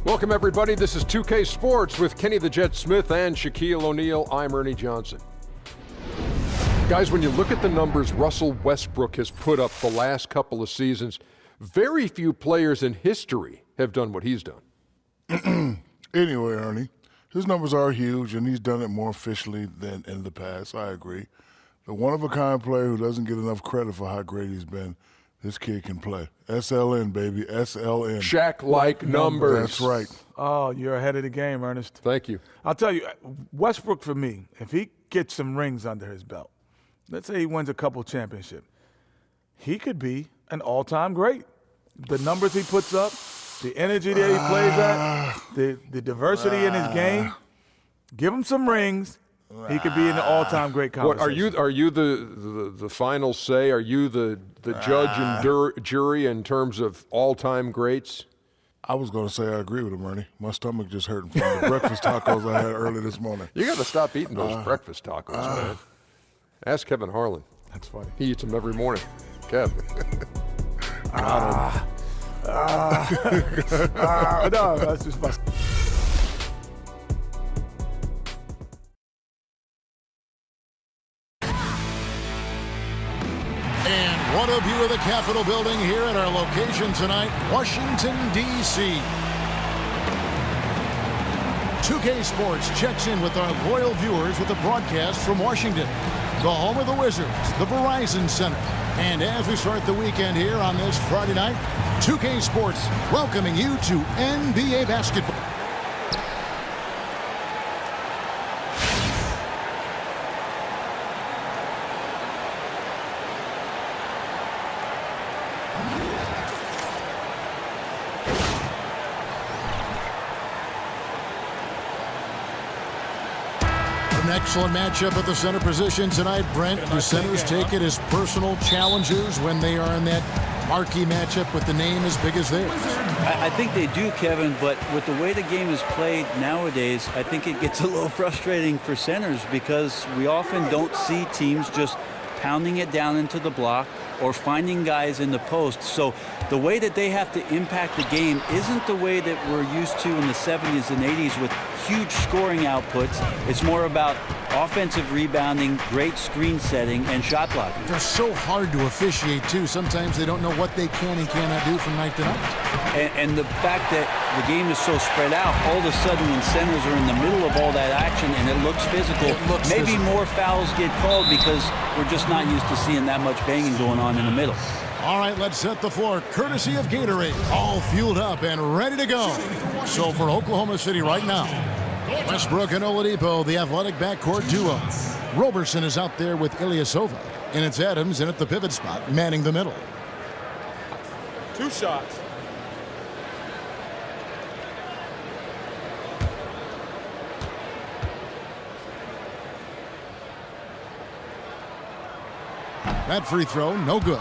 Welcome, everybody. This is 2K Sports with Kenny the Jet Smith and Shaquille O'Neal. I'm Ernie Johnson. Guys, when you look at the numbers Russell Westbrook has put up the last couple of seasons, very few players in history have done what he's done. Anyway, Ernie, his numbers are huge, and he's done it more officially than in the past. I agree. The one-of-a-kind player who doesn't get enough credit for how great he's been, this kid can play. SLN, baby, SLN. Shaq-like numbers. That's right. Oh, you're ahead of the game, Ernest. Thank you. I'll tell you, Westbrook, for me, if he gets some rings under his belt, let's say he wins a couple championships, he could be an all-time great. The numbers he puts up, the energy that he plays at, the diversity in his game, give him some rings, he could be in the all-time great conversation. Are you the final say? Are you the judge and jury in terms of all-time greats? I was going to say I agree with him, Ernie. My stomach just hurting from the breakfast tacos I had early this morning. You got to stop eating those breakfast tacos, man. Ask Kevin Harlan. That's funny. He eats them every morning. Kev. No, that's just my... And what a view of the Capitol building here at our location tonight, Washington, D.C. 2K Sports checks in with our loyal viewers with a broadcast from Washington, the home of the Wizards, the Verizon Center. And as we start the weekend here on this Friday night, 2K Sports welcoming you to NBA basketball. An excellent matchup at the center position tonight, Brent. Do centers take it as personal challenges when they are in that marquee matchup with the name as big as theirs? I think they do, Kevin, but with the way the game is played nowadays, I think it gets a little frustrating for centers because we often don't see teams just pounding it down into the block or finding guys in the post. So the way that they have to impact the game isn't the way that we're used to in the 70s and 80s with huge scoring outputs. It's more about offensive rebounding, great screen setting, and shot blocking. They're so hard to officiate, too. Sometimes they don't know what they can and cannot do from night to night. And the fact that the game is so spread out, all of a sudden when centers are in the middle of all that action and it looks physical, maybe more fouls get called because we're just not used to seeing that much banging going on in the middle. All right, let's set the floor, courtesy of Gatorade. All fueled up and ready to go. So for Oklahoma City right now, Westbrook and Oladipo, the athletic backcourt duo. Roberson is out there with Ilyasova, and it's Adams in at the pivot spot, manning the middle. 2 shots. That free throw, no good.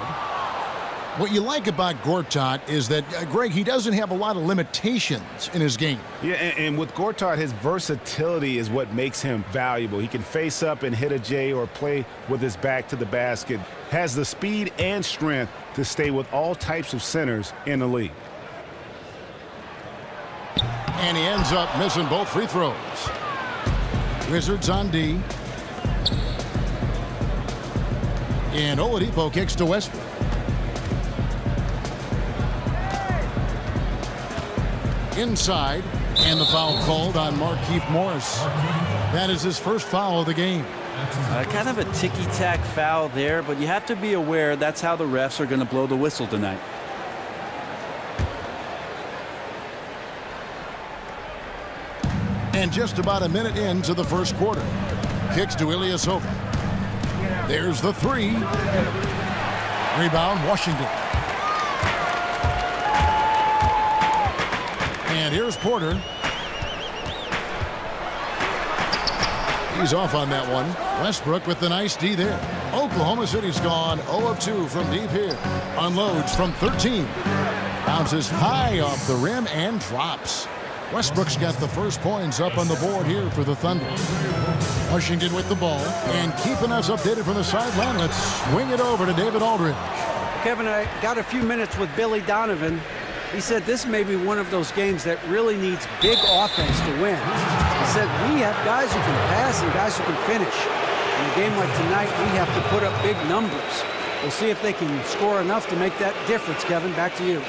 What you like about Gortat is that, Greg, he doesn't have a lot of limitations in his game. Yeah, and with Gortat, his versatility is what makes him valuable. He can face up and hit a J or play with his back to the basket. Has the speed and strength to stay with all types of centers in the league. And he ends up missing both free throws. Wizards on D. And Oladipo kicks to Westbrook. Inside, and the foul called on Markieff Morris. That is his first foul of the game. Kind of a ticky-tack foul there, but you have to be aware that's how the refs are going to blow the whistle tonight. And just about a minute into the first quarter. Kicks to Ilyasova. There's the three. Rebound, Washington. And here's Porter. He's off on that one. Westbrook with the nice D there. Oklahoma City's gone 0 of 2 from deep here. Unloads from 13. Bounces high off the rim and drops. Westbrook's got the first points up on the board here for the Thunder. Washington with the ball and keeping us updated from the sideline. Let's swing it over to David Aldridge. Kevin, I got a few minutes with Billy Donovan. He said this may be one of those games that really needs big offense to win. He said we have guys who can pass and guys who can finish. In a game like tonight, we have to put up big numbers. We'll see if they can score enough to make that difference, Kevin. Back to you.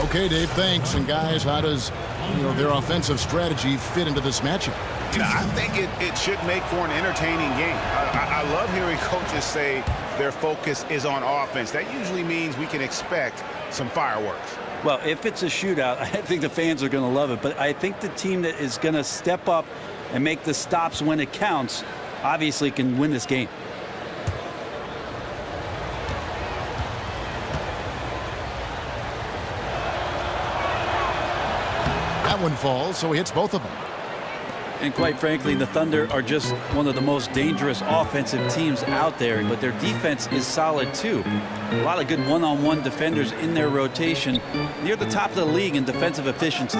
Okay, Dave, thanks. And guys, how does their offensive strategy fit into this matchup? I think it should make for an entertaining game. I love hearing coaches say their focus is on offense. That usually means we can expect some fireworks. Well, if it's a shootout, I think the fans are going to love it. But I think the team that is going to step up and make the stops when it counts obviously can win this game. That one falls, so he hits both of them. And quite frankly, the Thunder are just one of the most dangerous offensive teams out there, but their defense is solid too. A lot of good one-on-one defenders in their rotation, near the top of the league in defensive efficiency.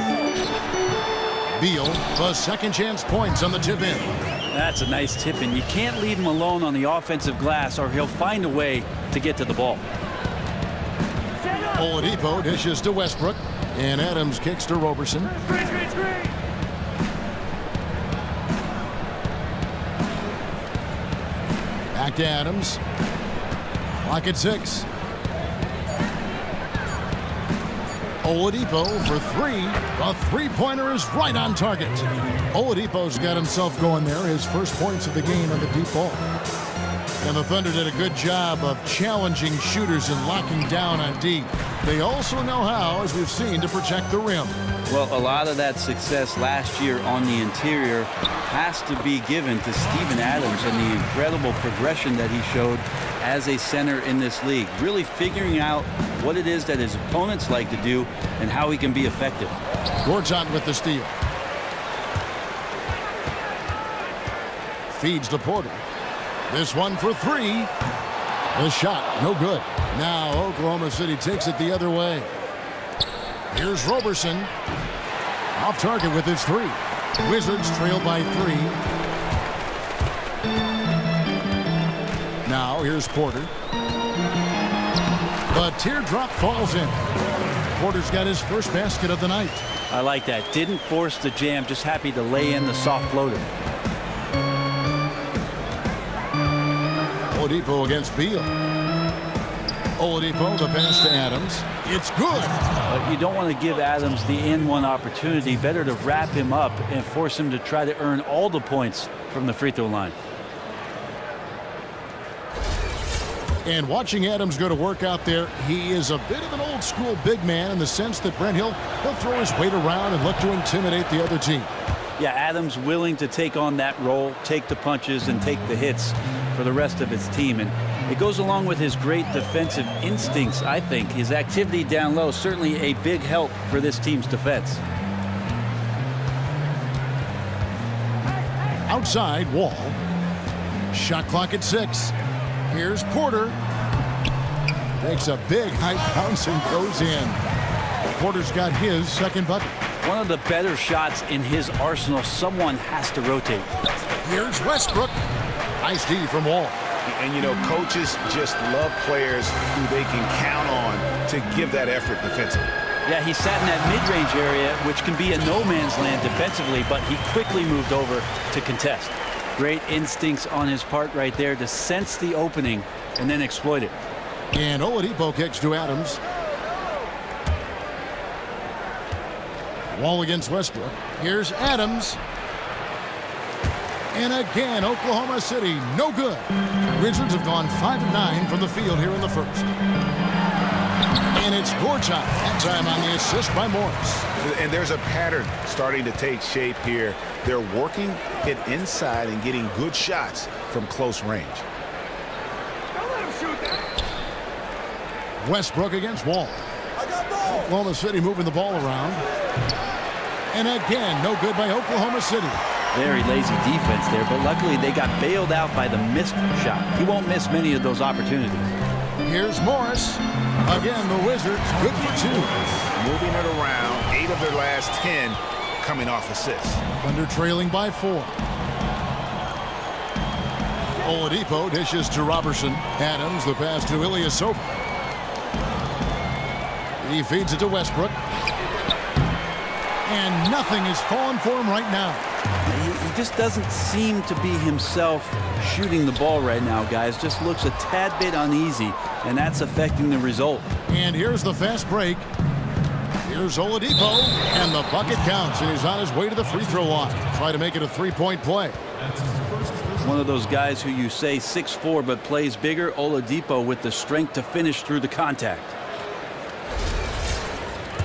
Beal, the second chance points on the tip in. That's a nice tip in. You can't leave him alone on the offensive glass or he'll find a way to get to the ball. Oladipo dishes to Westbrook, and Adams kicks to Roberson. Back to Adams. Clock at 6. Oladipo for 3. A three-pointer is right on target. Oladipo's got himself going there. His first points of the game on the deep ball. And the Thunder did a good job of challenging shooters and locking down on D. They also know how, as we've seen, to protect the rim. Well, a lot of that success last year on the interior has to be given to Steven Adams and the incredible progression that he showed as a center in this league. Really figuring out what it is that his opponents like to do and how he can be effective. Gortat with the steal. Feeds to Porter. This one for 3. The shot, no good. Now Oklahoma City takes it the other way. Here's Roberson. Off target with his 3. Wizards trail by 3. Now here's Porter. The teardrop falls in. Porter's got his first basket of the night. I like that. Didn't force the jam, just happy to lay in the soft floater. Oladipo against Beal. Oladipo, the pass to Adams. It's good. But you don't want to give Adams the N1 opportunity. Better to wrap him up and force him to try to earn all the points from the free throw line. And watching Adams go to work out there, he is a bit of an old school big man in the sense that Brent he'll throw his weight around and look to intimidate the other team. Yeah, Adams willing to take on that role, take the punches and take the hits for the rest of his team. And it goes along with his great defensive instincts, I think. His activity down low, certainly a big help for this team's defense. Outside, Wall. Shot clock at 6. Here's Porter. Makes a big high bounce and goes in. Porter's got his second bucket. One of the better shots in his arsenal. Someone has to rotate. Here's Westbrook. Nice D from Wall. And, you know, coaches just love players who they can count on to give that effort defensively. Yeah, he sat in that mid-range area, which can be a no-man's land defensively, but he quickly moved over to contest. Great instincts on his part right there to sense the opening and then exploit it. And Oladipo kicks to Adams. Wall against Westbrook. Here's Adams. And again, Oklahoma City, no good. Wizards have gone 5 of 9 from the field here in the first. And it's Gortat. That time on the assist by Morris. And there's a pattern starting to take shape here. They're working it inside and getting good shots from close range. Westbrook against Wall. Oklahoma City moving the ball around. And again, no good by Oklahoma City. Very lazy defense there, but luckily they got bailed out by the missed shot. He won't miss many of those opportunities. Here's Morris. Again, the Wizards good for 2. Moving it around, 8 of their last 10 coming off assists. Thunder trailing by 4. Oladipo dishes to Roberson. Adams, the pass to Ilyasova. He feeds it to Westbrook. And nothing is falling for him right now. He just doesn't seem to be himself shooting the ball right now, guys. Just looks a tad bit uneasy, and that's affecting the result. And here's the fast break. Here's Oladipo, and the bucket counts, and he's on his way to the free throw line. Try to make it a three-point play. One of those guys who you say 6'4", but plays bigger. Oladipo with the strength to finish through the contact.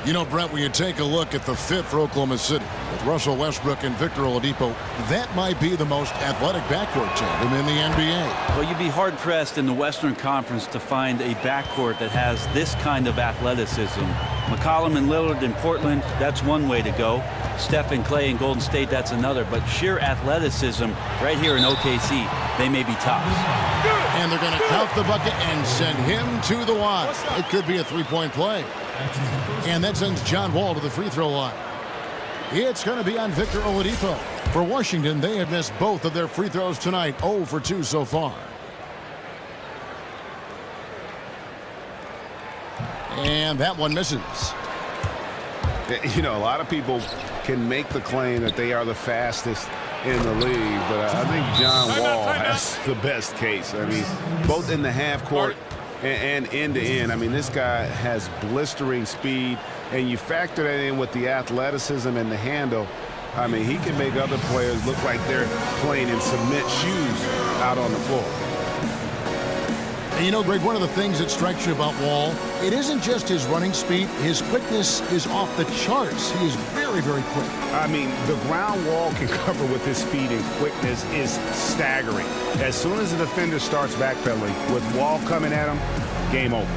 You know, Brent, when you take a look at the fit for Oklahoma City, with Russell Westbrook and Victor Oladipo, that might be the most athletic backcourt tandem in the NBA. Well, you'd be hard-pressed in the Western Conference to find a backcourt that has this kind of athleticism. McCollum and Lillard in Portland, that's one way to go. Steph and Clay in Golden State, that's another. But sheer athleticism right here in OKC, they may be tops. And they're going to count the bucket and send him to the line. It could be a three-point play. And that sends John Wall to the free throw line. It's going to be on Victor Oladipo. For Washington, they have missed both of their free throws tonight, 0 for 2 so far. And that one misses. You know, a lot of people can make the claim that they are the fastest in the league, but I think John Wall has the best case. I mean, both in the half court and end to end. I mean, this guy has blistering speed, and you factor that in with the athleticism and the handle. I mean, he can make other players look like they're playing in cement shoes out on the floor. And you know, Greg, one of the things that strikes you about Wall, it isn't just his running speed. His quickness is off the charts. He is very, very quick. I mean, the ground Wall can cover with his speed and quickness is staggering. As soon as the defender starts backpedaling, with Wall coming at him, game over.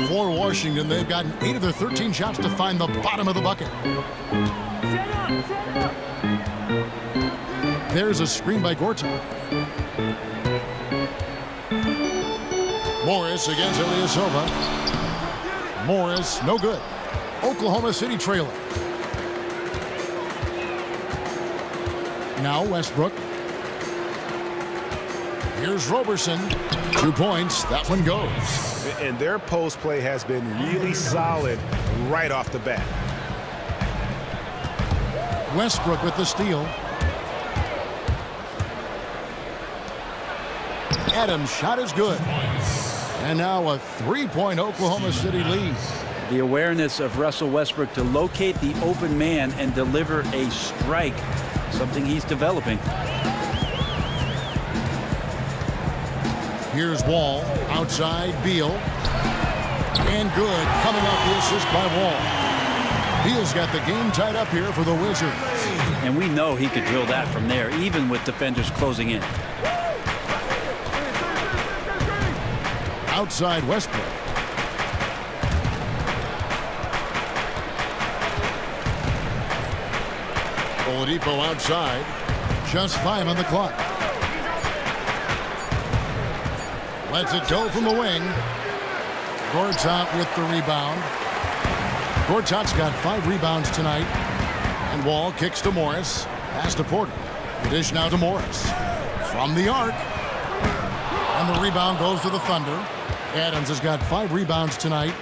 For Washington, they've gotten 8 of their 13 shots to find the bottom of the bucket. There's a screen by Gortat. Morris against Ilyasova. Morris, no good. Oklahoma City trailing. Now Westbrook. Here's Roberson. 2 points. That one goes. And their post play has been really solid right off the bat. Westbrook with the steal. Adams' shot is good. And now a 3-point Oklahoma City lead. The awareness of Russell Westbrook to locate the open man and deliver a strike, something he's developing. Here's Wall, outside Beal. And good, coming off the assist by Wall. Beal's got the game tied up here for the Wizards. And we know he could drill that from there, even with defenders closing in. Outside Westbrook. Oladipo outside. Just 5 on the clock. Lets it go from the wing. Gortat with the rebound. Gortat's got 5 rebounds tonight. And Wall kicks to Morris. Pass to Porter. The dish now to Morris. From the arc. And the rebound goes to the Thunder. Adams has got 5 rebounds tonight.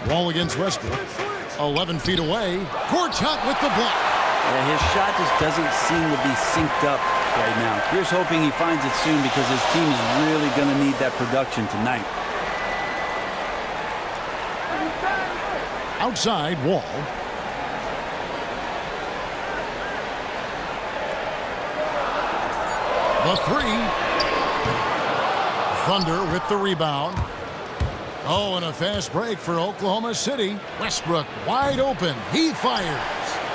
Wall against Westbrook. 11 feet away. Gortat with the block. Yeah, his shot just doesn't seem to be synced up right now. Here's hoping he finds it soon because his team is really going to need that production tonight. Outside, Wall. The 3. Thunder with the rebound. Oh, and a fast break for Oklahoma City. Westbrook wide open. He fires.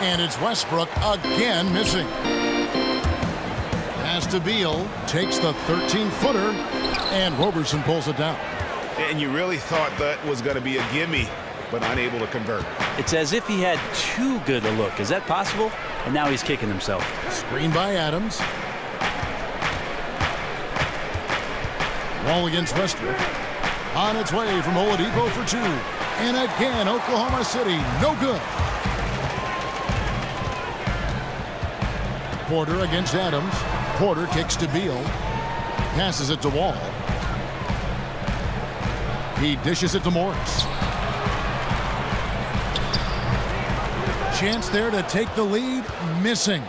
And it's Westbrook again missing. Pass to Beal. Takes the 13-footer. And Roberson pulls it down. And you really thought that was going to be a gimme, but unable to convert. It's as if he had too good a look. Is that possible? And now he's kicking himself. Screen by Adams. Wall against Westbrook. On its way from Oladipo for two. And again, Oklahoma City, no good. Porter against Adams. Porter kicks to Beal. Passes it to Wall. He dishes it to Morris. Chance there to take the lead, missing.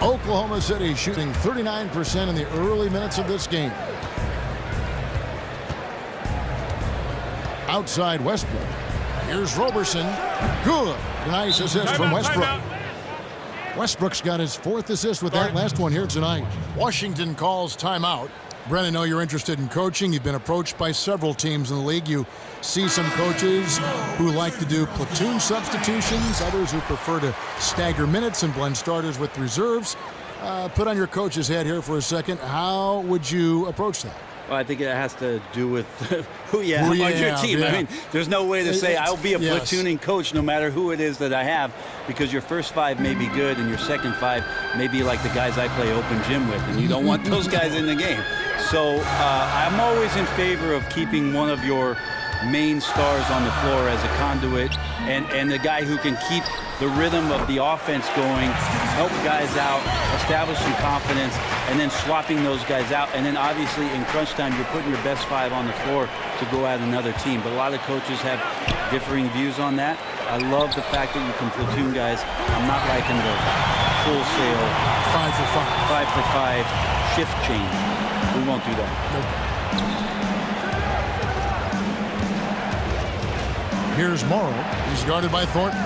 Oklahoma City shooting 39% in the early minutes of this game. Outside Westbrook. Here's Roberson. Good. Nice assist from Westbrook. Westbrook's got his 4th assist with that last one here tonight. Washington calls timeout. Brent, I know you're interested in coaching. You've been approached by several teams in the league. You see some coaches who like to do platoon substitutions, others who prefer to stagger minutes and blend starters with reserves. Put on your coach's hat here for a second. How would you approach that? Well, I think it has to do with who you have on your team. Yeah. I mean, there's no way to say I'll be a Yes. platooning coach no matter who it is that I have, because your first 5 may be good and your second 5 may be like the guys I play open gym with, and you don't want those guys in the game. So I'm always in favor of keeping one of your main stars on the floor as a conduit and the guy who can keep the rhythm of the offense going, help guys out, establish some confidence, and then swapping those guys out. And then obviously in crunch time, you're putting your best 5 on the floor to go at another team. But a lot of coaches have differing views on that. I love the fact that you can platoon guys. I'm not liking the wholesale 5 for 5. 5 for 5 shift change. We won't do that. Here's Morrow. He's guarded by Thornton.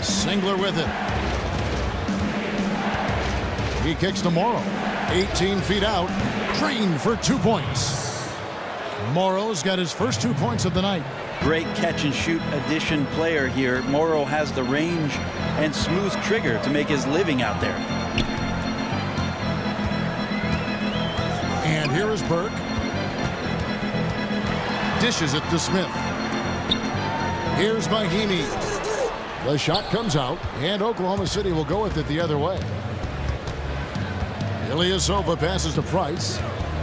Singler with it. He kicks to Morrow. 18 feet out. Green for 2 points. Morrow's got his first 2 points of the night. Great catch and shoot addition player here. Morrow has the range and smooth trigger to make his living out there. And here is Burke. Dishes it to Smith. Here's Mahimi. The shot comes out, and Oklahoma City will go with it the other way. Ilyasova passes to Price.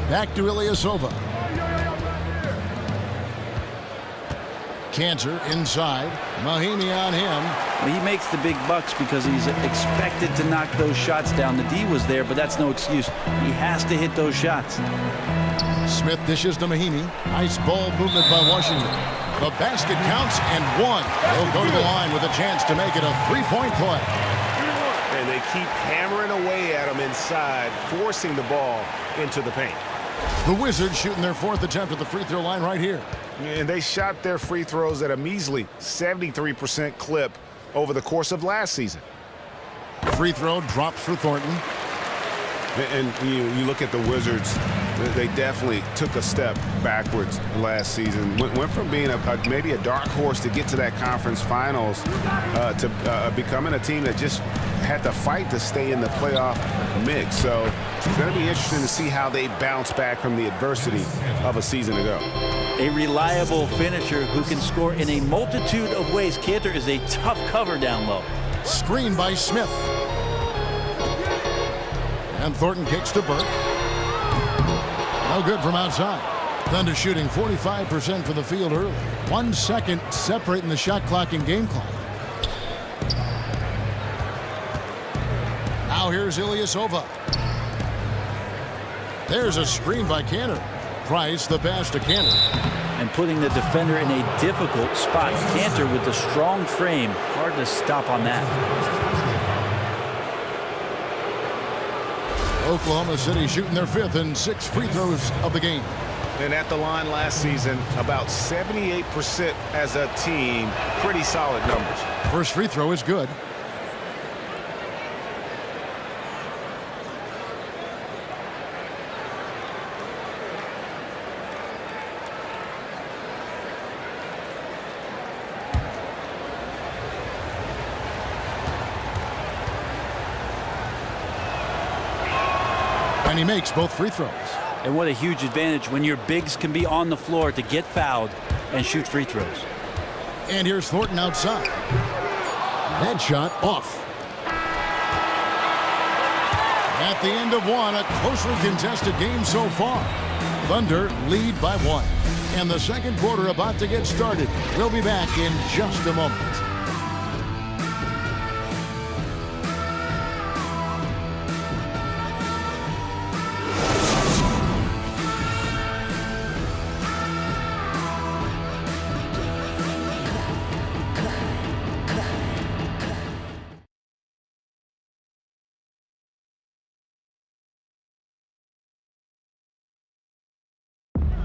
Back to Ilyasova. Cantor inside. Mahimi on him. Well, he makes the big bucks because he's expected to knock those shots down. The D was there, but that's no excuse. He has to hit those shots. Smith dishes to Mahimi. Nice ball movement by Washington. The basket counts and one. They'll go to the line with a chance to make it a 3-point play. And they keep hammering away at him inside, forcing the ball into the paint. The Wizards shooting their 4th attempt at the free throw line right here. And they shot their free throws at a measly 73% clip over the course of last season. Free throw drops for Thornton. And you look at the Wizards, they definitely took a step backwards last season. Went from being maybe a dark horse to get to that conference finals to becoming a team that just had to fight to stay in the playoff mix. So it's going to be interesting to see how they bounce back from the adversity of a season ago. A reliable finisher who can score in a multitude of ways. Cantor is a tough cover down low. Screen by Smith. And Thornton kicks to Burke. No good from outside. Thunder shooting 45% for the field early. 1 second separating the shot clock and game clock. Now here's Ilyasova. There's a screen by Cantor. Price the pass to Cantor. And putting the defender in a difficult spot. Cantor with the strong frame. Hard to stop on that. Oklahoma City shooting their 5th and 6 free throws of the game. And at the line last season, about 78% as a team. Pretty solid numbers. First free throw is good. And he makes both free throws. And what a huge advantage when your bigs can be on the floor to get fouled and shoot free throws. And here's Thornton outside. That shot off. At the end of one, a closely contested game so far. Thunder lead by 1. And the second quarter about to get started. We'll be back in just a moment.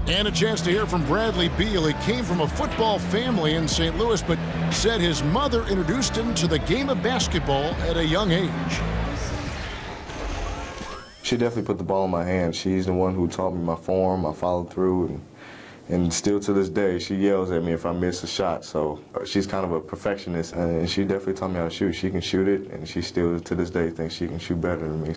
And a chance to hear from Bradley Beal. He came from a football family in St. Louis, but said his mother introduced him to the game of basketball at a young age. She definitely put the ball in my hand. She's the one who taught me my form, my follow through, and still to this day, she yells at me if I miss a shot. So she's kind of a perfectionist, and she definitely taught me how to shoot. She can shoot it, and she still to this day thinks she can shoot better than me.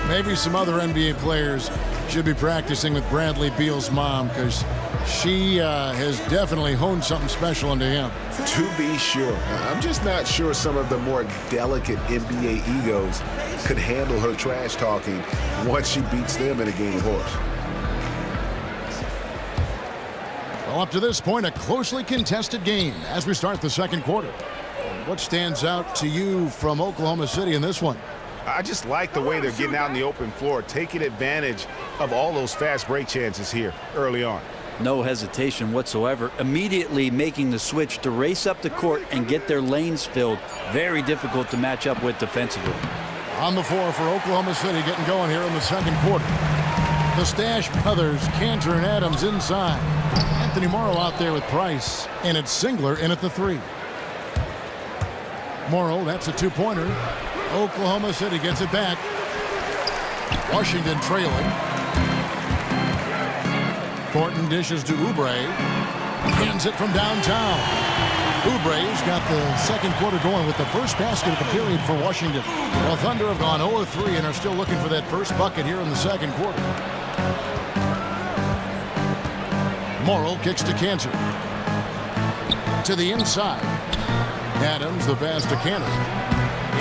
Maybe some other NBA players should be practicing with Bradley Beal's mom, because she has definitely honed something special into him. To be sure. I'm just not sure some of the more delicate NBA egos could handle her trash talking once she beats them in a game of horse. Well, up to this point, a closely contested game as we start the second quarter. What stands out to you from Oklahoma City in this one? I just like the way they're getting out in the open floor, taking advantage of all those fast break chances here early on. No hesitation whatsoever. Immediately making the switch to race up the court and get their lanes filled. Very difficult to match up with defensively. On the floor for Oklahoma City, getting going here in the second quarter. The Stash brothers, Cantor and Adams inside. Anthony Morrow out there with Price, and it's Singler in at the 3. Morrow, that's a two-pointer. Oklahoma City gets it back. Washington trailing. Thornton dishes to Oubre. Hands it from downtown. Oubre's got the second quarter going with the first basket of the period for Washington. Well, Thunder have gone 0-3 and are still looking for that first bucket here in the second quarter. Morrow kicks to Cantor. To the inside. Adams, the pass to Cantor.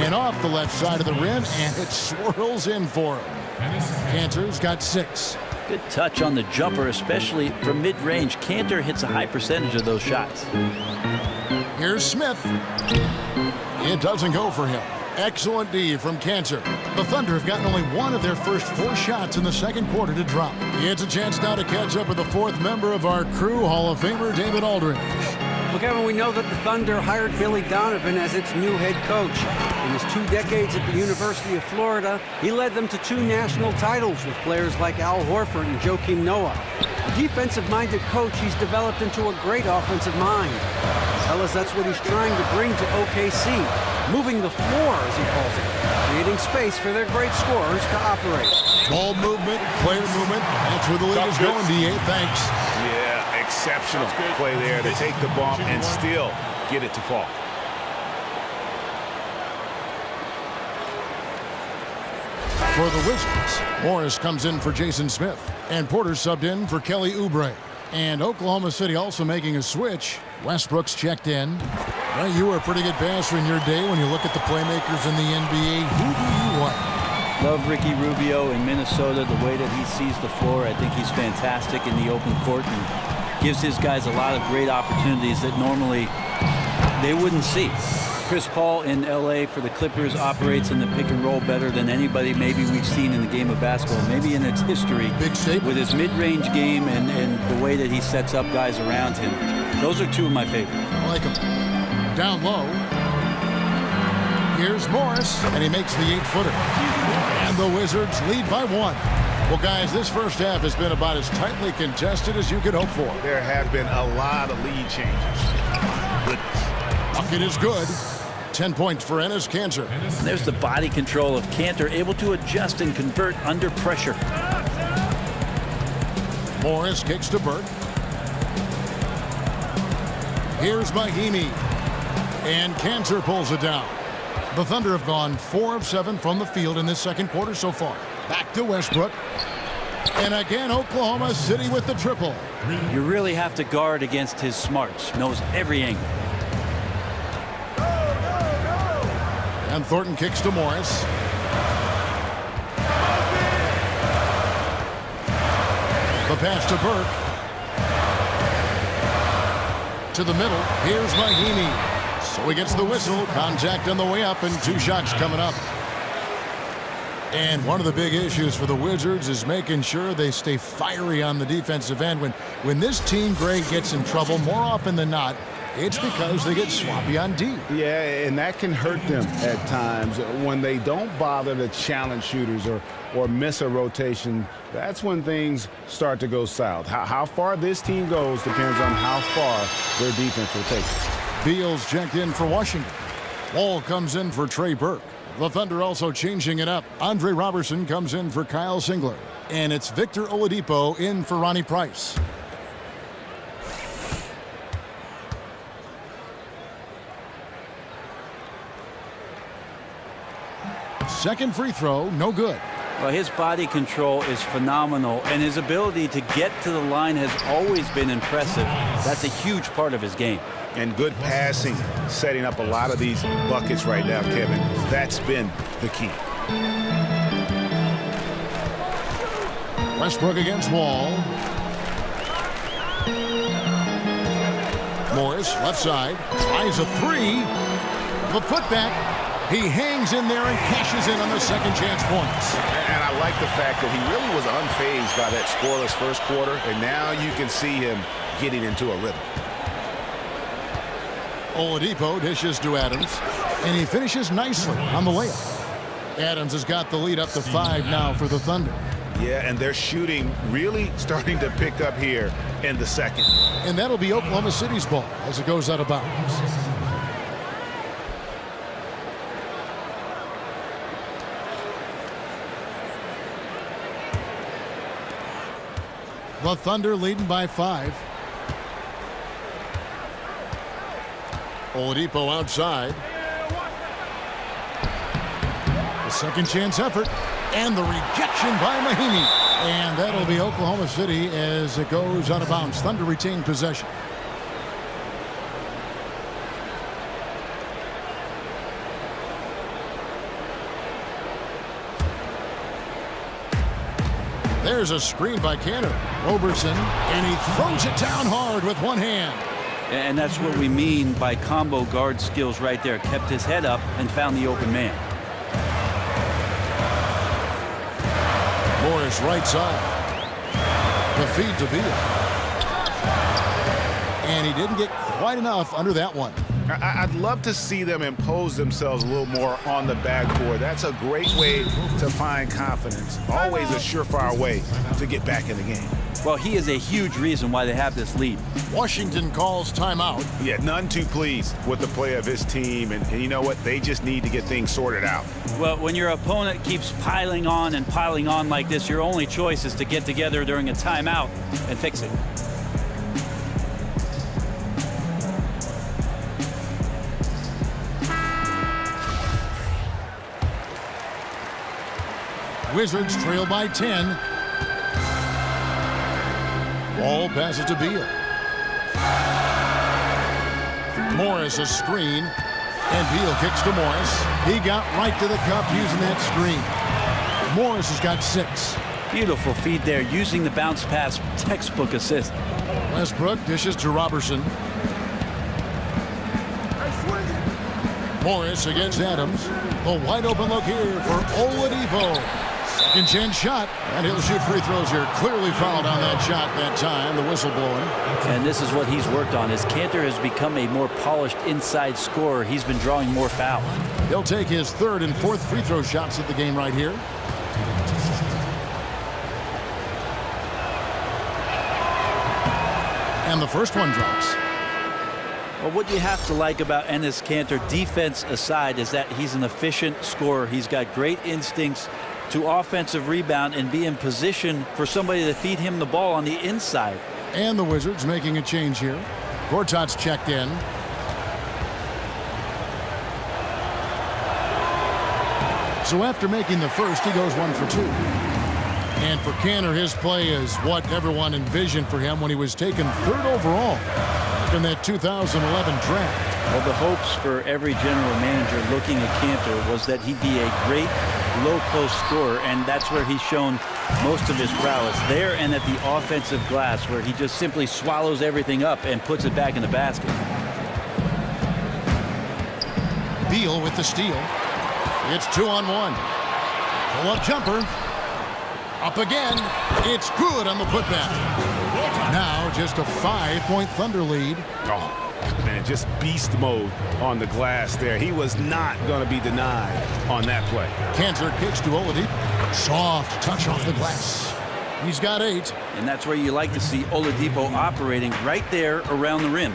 And off the left side of the rim, and it swirls in for him. Cantor's got 6. Good touch on the jumper, especially from mid-range. Cantor hits a high percentage of those shots. Here's Smith. It doesn't go for him. Excellent D from Cantor. The Thunder have gotten only one of their first 4 shots in the second quarter to drop. It's a chance now to catch up with the 4th member of our crew, Hall of Famer David Aldridge. Well, Kevin, we know that the Thunder hired Billy Donovan as its new head coach. In his 2 decades at the University of Florida, he led them to 2 national titles with players like Al Horford and Joakim Noah. A defensive-minded coach, he's developed into a great offensive mind. Fellas, that's what he's trying to bring to OKC, moving the floor, as he calls it, creating space for their great scorers to operate. Ball movement, player movement, that's where the league is going, D.A. Thanks. Yeah, exceptional play there to take the bump and still get it to fall. For the Wizards, Morris comes in for Jason Smith, and Porter subbed in for Kelly Oubre. And Oklahoma City also making a switch. Westbrook's checked in. Well, you were a pretty good passer in your day when you look at the playmakers in the NBA. Who do you like? Love Ricky Rubio in Minnesota, the way that he sees the floor. I think he's fantastic in the open court and gives his guys a lot of great opportunities that normally they wouldn't see. Chris Paul in L.A. for the Clippers operates in the pick and roll better than anybody maybe we've seen in the game of basketball, maybe in its history. Big statement. With his mid-range game and the way that he sets up guys around him. Those are 2 of my favorites. I like him. Down low. Here's Morris, and he makes the 8-footer. And the Wizards lead by 1. Well, guys, this first half has been about as tightly contested as you could hope for. There have been a lot of lead changes. Bucket is good. 10 points for Enes Kanter. There's the body control of Cantor, able to adjust and convert under pressure. Morris kicks to Burke. Here's Mahimi. And Kanter pulls it down. The Thunder have gone 4 of 7 from the field in this second quarter so far. Back to Westbrook. And again, Oklahoma City with the triple. You really have to guard against his smarts. Knows every angle. And Thornton kicks to Morris. The pass to Burke. To the middle. Here's Mahinmi. So he gets the whistle. Contact on the way up and 2 shots coming up. And one of the big issues for the Wizards is making sure they stay fiery on the defensive end. When this team, Greg, gets in trouble, more often than not, it's because they get sloppy on D. Yeah, and that can hurt them at times. When they don't bother to challenge shooters or miss a rotation, that's when things start to go south. How far this team goes depends on how far their defense will take it. Beal's checked in for Washington. Wall comes in for Trey Burke. The Thunder also changing it up. Andre Robertson comes in for Kyle Singler. And it's Victor Oladipo in for Ronnie Price. Second free throw, no good. Well, his body control is phenomenal, and his ability to get to the line has always been impressive. That's a huge part of his game. And good passing, setting up a lot of these buckets right now, Kevin. That's been the key. Westbrook against Wall. Morris, left side, tries a 3. The putback. He hangs in there and cashes in on the second chance points. And I like the fact that he really was unfazed by that scoreless first quarter, and now you can see him getting into a rhythm. Oladipo dishes to Adams, and he finishes nicely on the layup. Adams has got the lead up to 5 now for the Thunder. Yeah, and their shooting really starting to pick up here in the second. And that'll be Oklahoma City's ball as it goes out of bounds. The Thunder leading by 5. Oladipo outside. The second chance effort. And the rejection by Mahinmi. And that'll be Oklahoma City as it goes out of bounds. Thunder retain possession. There's a screen by Cantor. Roberson, and he throws it down hard with one hand. And that's what we mean by combo guard skills right there. Kept his head up and found the open man. Morris right side. The feed to Beal. And he didn't get quite enough under that one. I'd love to see them impose themselves a little more on the backboard. That's a great way to find confidence. Always a surefire way to get back in the game. Well, he is a huge reason why they have this lead. Washington calls timeout. Yeah, none too pleased with the play of his team. And you know what? They just need to get things sorted out. Well, when your opponent keeps piling on and piling on like this, your only choice is to get together during a timeout and fix it. Wizards trail by 10. Wall passes to Beal. Morris a screen. And Beal kicks to Morris. He got right to the cup using that screen. Morris has got 6. Beautiful feed there, using the bounce pass, textbook assist. Westbrook dishes to Robertson. Morris against Adams. The wide open look here for Oladipo. Second chance shot, and he'll shoot free throws here. Clearly fouled on that shot that time, the whistle blowing. And this is what he's worked on. As Cantor has become a more polished inside scorer, he's been drawing more fouls. He'll take his 3rd and 4th free throw shots of the game right here. And the first one drops. Well, what you have to like about Enes Kanter, defense aside, is that he's an efficient scorer. He's got great instincts to offensive rebound and be in position for somebody to feed him the ball on the inside. And the Wizards making a change here. Gortat's checked in. So after making the first, he goes 1 for 2. And for Kanter, his play is what everyone envisioned for him when he was taken 3rd overall in that 2011 draft. Well, the hopes for every general manager looking at Kanter was that he'd be a great low-post scorer, and that's where he's shown most of his prowess. There and at the offensive glass, where he just simply swallows everything up and puts it back in the basket. Beal with the steal. It's 2-on-1. Pull-up jumper. Up again. It's good on the putback. Now just a 5-point Thunder lead. Oh, man, just beast mode on the glass there. He was not going to be denied on that play. Kanter kicks to Oladipo. Soft touch off the glass. He's got 8. And that's where you like to see Oladipo operating right there around the rim.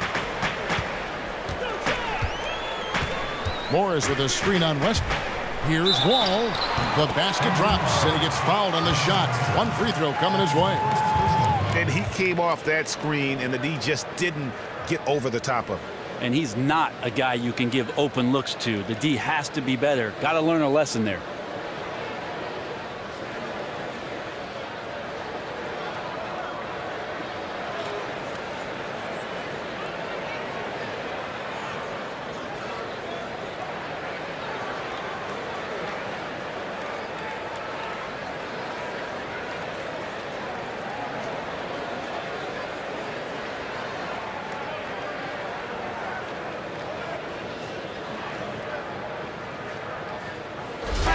Morris with a screen on Westbrook. Here's Wall. The basket drops, and he gets fouled on the shot. 1 free throw coming his way. And he came off that screen, and the D just didn't get over the top of it. And he's not a guy you can give open looks to. The D has to be better. Got to learn a lesson there.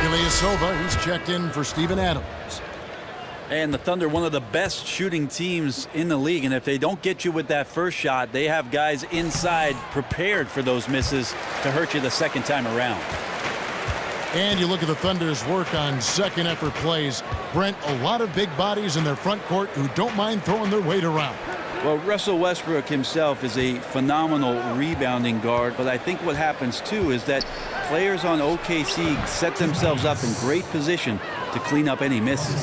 Ilyasova, he's checked in for Steven Adams. And the Thunder, one of the best shooting teams in the league. And if they don't get you with that first shot, they have guys inside prepared for those misses to hurt you the second time around. And you look at the Thunder's work on second effort plays. Brent, a lot of big bodies in their front court who don't mind throwing their weight around. Well, Russell Westbrook himself is a phenomenal rebounding guard, but I think what happens too is that players on OKC set themselves up in great position to clean up any misses.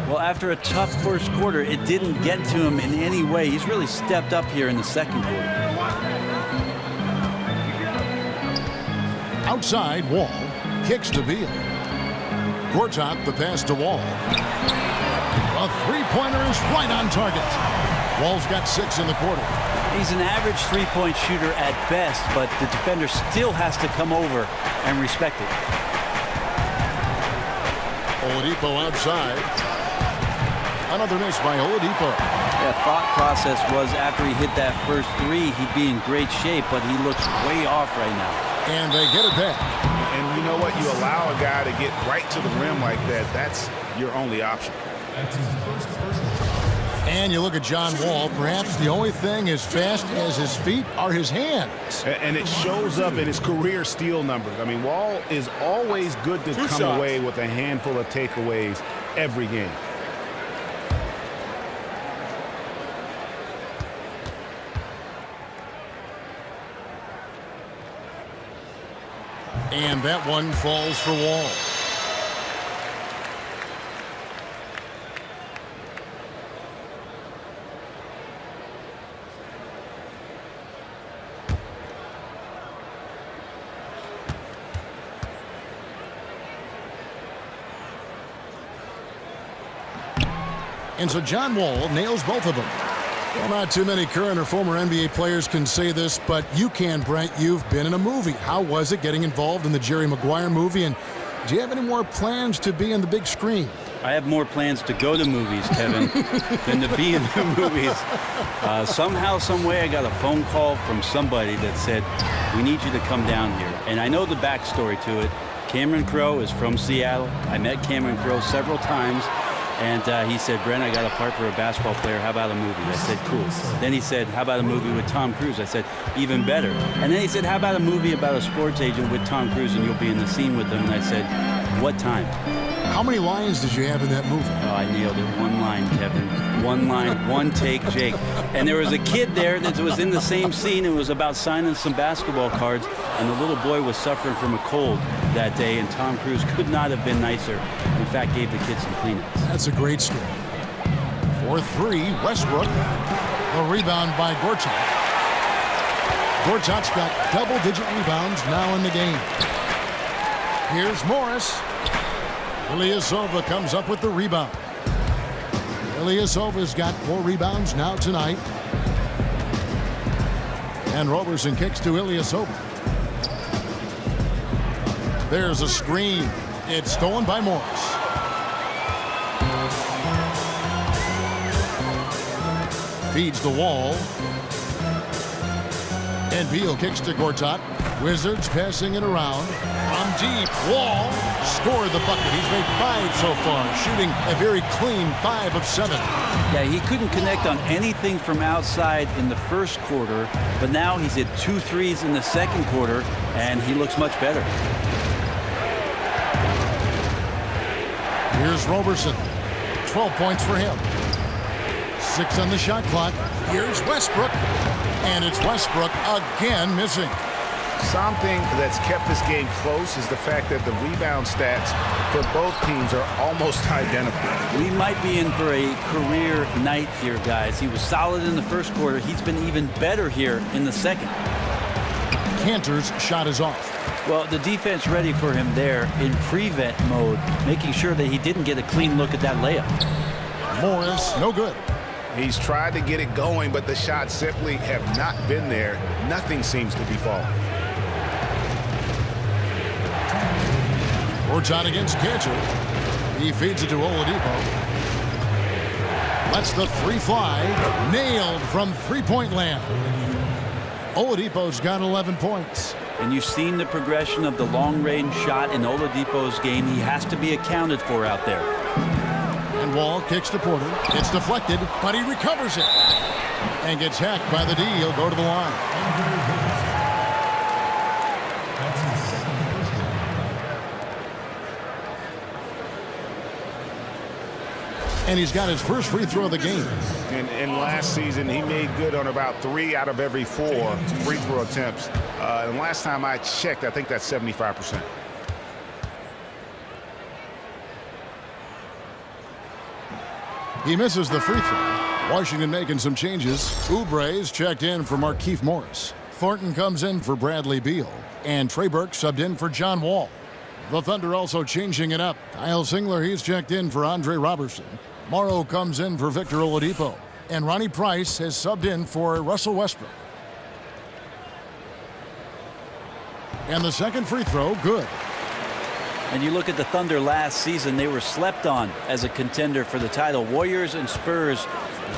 Well, after a tough first quarter, it didn't get to him in any way. He's really stepped up here in the second quarter. Outside, Wall kicks to Beal. Gortat, the pass to Wall. A three-pointer is right on target. Wall's got 6 in the quarter. He's an average three-point shooter at best, but the defender still has to come over and respect it. Oladipo outside. Another miss by Oladipo. Yeah, thought process was after he hit that first three, he'd be in great shape, but he looks way off right now. And they get it back. And you know what? You allow a guy to get right to the rim like that, that's your only option. And you look at John Wall, perhaps the only thing as fast as his feet are his hands. And it shows up in his career steal numbers. I mean, Wall is always good to come away with a handful of takeaways every game. And that one falls for Wall. And so John Wall nails both of them. Well, not too many current or former NBA players can say this, but you can, Brent. You've been in a movie. How was it getting involved in the Jerry Maguire movie? And do you have any more plans to be on the big screen? I have more plans to go to movies, Kevin, than to be in the movies. Somehow, some way, I got a phone call from somebody that said, we need you to come down here. And I know the backstory to it. Cameron Crowe is from Seattle. I met Cameron Crowe several times. And he said, Brent, I got a part for a basketball player. How about a movie? I said, cool. Then he said, how about a movie with Tom Cruise? I said, even better. And then he said, how about a movie about a sports agent with Tom Cruise and you'll be in the scene with him? And I said, what time? How many lines did you have in that movie? Oh, I nailed it. One line, Kevin. One line, one take, Jake. And there was a kid there that was in the same scene. It was about signing some basketball cards. And the little boy was suffering from a cold that day. And Tom Cruise could not have been nicer. In fact, gave the kid some Kleenex. That's a great story. 4-3, Westbrook. The rebound by Gortat. Gortat's got double-digit rebounds now in the game. Here's Morris. Ilyasova comes up with the rebound. Ilyasova's got 4 rebounds now tonight. And Roberson kicks to Ilyasova. There's a screen. It's stolen by Morris. Feeds the wall. And Beal kicks to Gortat. Wizards passing it around. From deep. Wall. Score the bucket. He's made 5 so far. Shooting a very clean 5 of 7. Yeah, he couldn't connect on anything from outside in the first quarter, but now he's hit 2 threes in the second quarter, and he looks much better. Here's Roberson. 12 points for him. 6 on the shot clock. Here's Westbrook. And it's Westbrook again missing. Something that's kept this game close is the fact that the rebound stats for both teams are almost identical. We might be in for a career night here, guys. He was solid in the first quarter. He's been even better here in the second. Cantor's shot is off. Well, the defense ready for him there in prevent mode, making sure that he didn't get a clean look at that layup. Morris, no good. He's tried to get it going, but the shots simply have not been there. Nothing seems to be falling. Gortat against Cantor. He feeds it to Oladipo. Lets the 3 fly. Nailed from three-point land. Oladipo's got 11 points. And you've seen the progression of the long-range shot in Oladipo's game. He has to be accounted for out there. And Wall kicks to Porter. It's deflected, but he recovers it. And gets hacked by the D. He'll go to the line. And he's got his first free throw of the game. And last season, he made good on about 3 out of every 4 free throw attempts. And last time I checked, I think that's 75%. He misses the free throw. Washington making some changes. Oubre's checked in for Markieff Morris. Thornton comes in for Bradley Beal. And Trey Burke subbed in for John Wall. The Thunder also changing it up. Kyle Singler, he's checked in for Andre Robertson. Morrow comes in for Victor Oladipo. And Ronnie Price has subbed in for Russell Westbrook. And the second free throw, good. And you look at the Thunder last season, they were slept on as a contender for the title. Warriors and Spurs,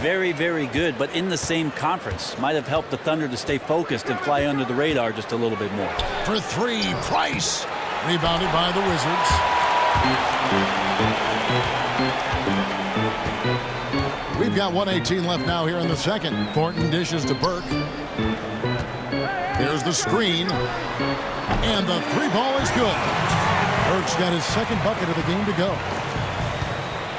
very, very good, but in the same conference. Might have helped the Thunder to stay focused and fly under the radar just a little bit more. For 3, Price. Rebounded by the Wizards. We've got 1:18 left now here in the second. Thornton dishes to Burke. There's the screen. And the 3-ball is good. Burke's got his second bucket of the game to go.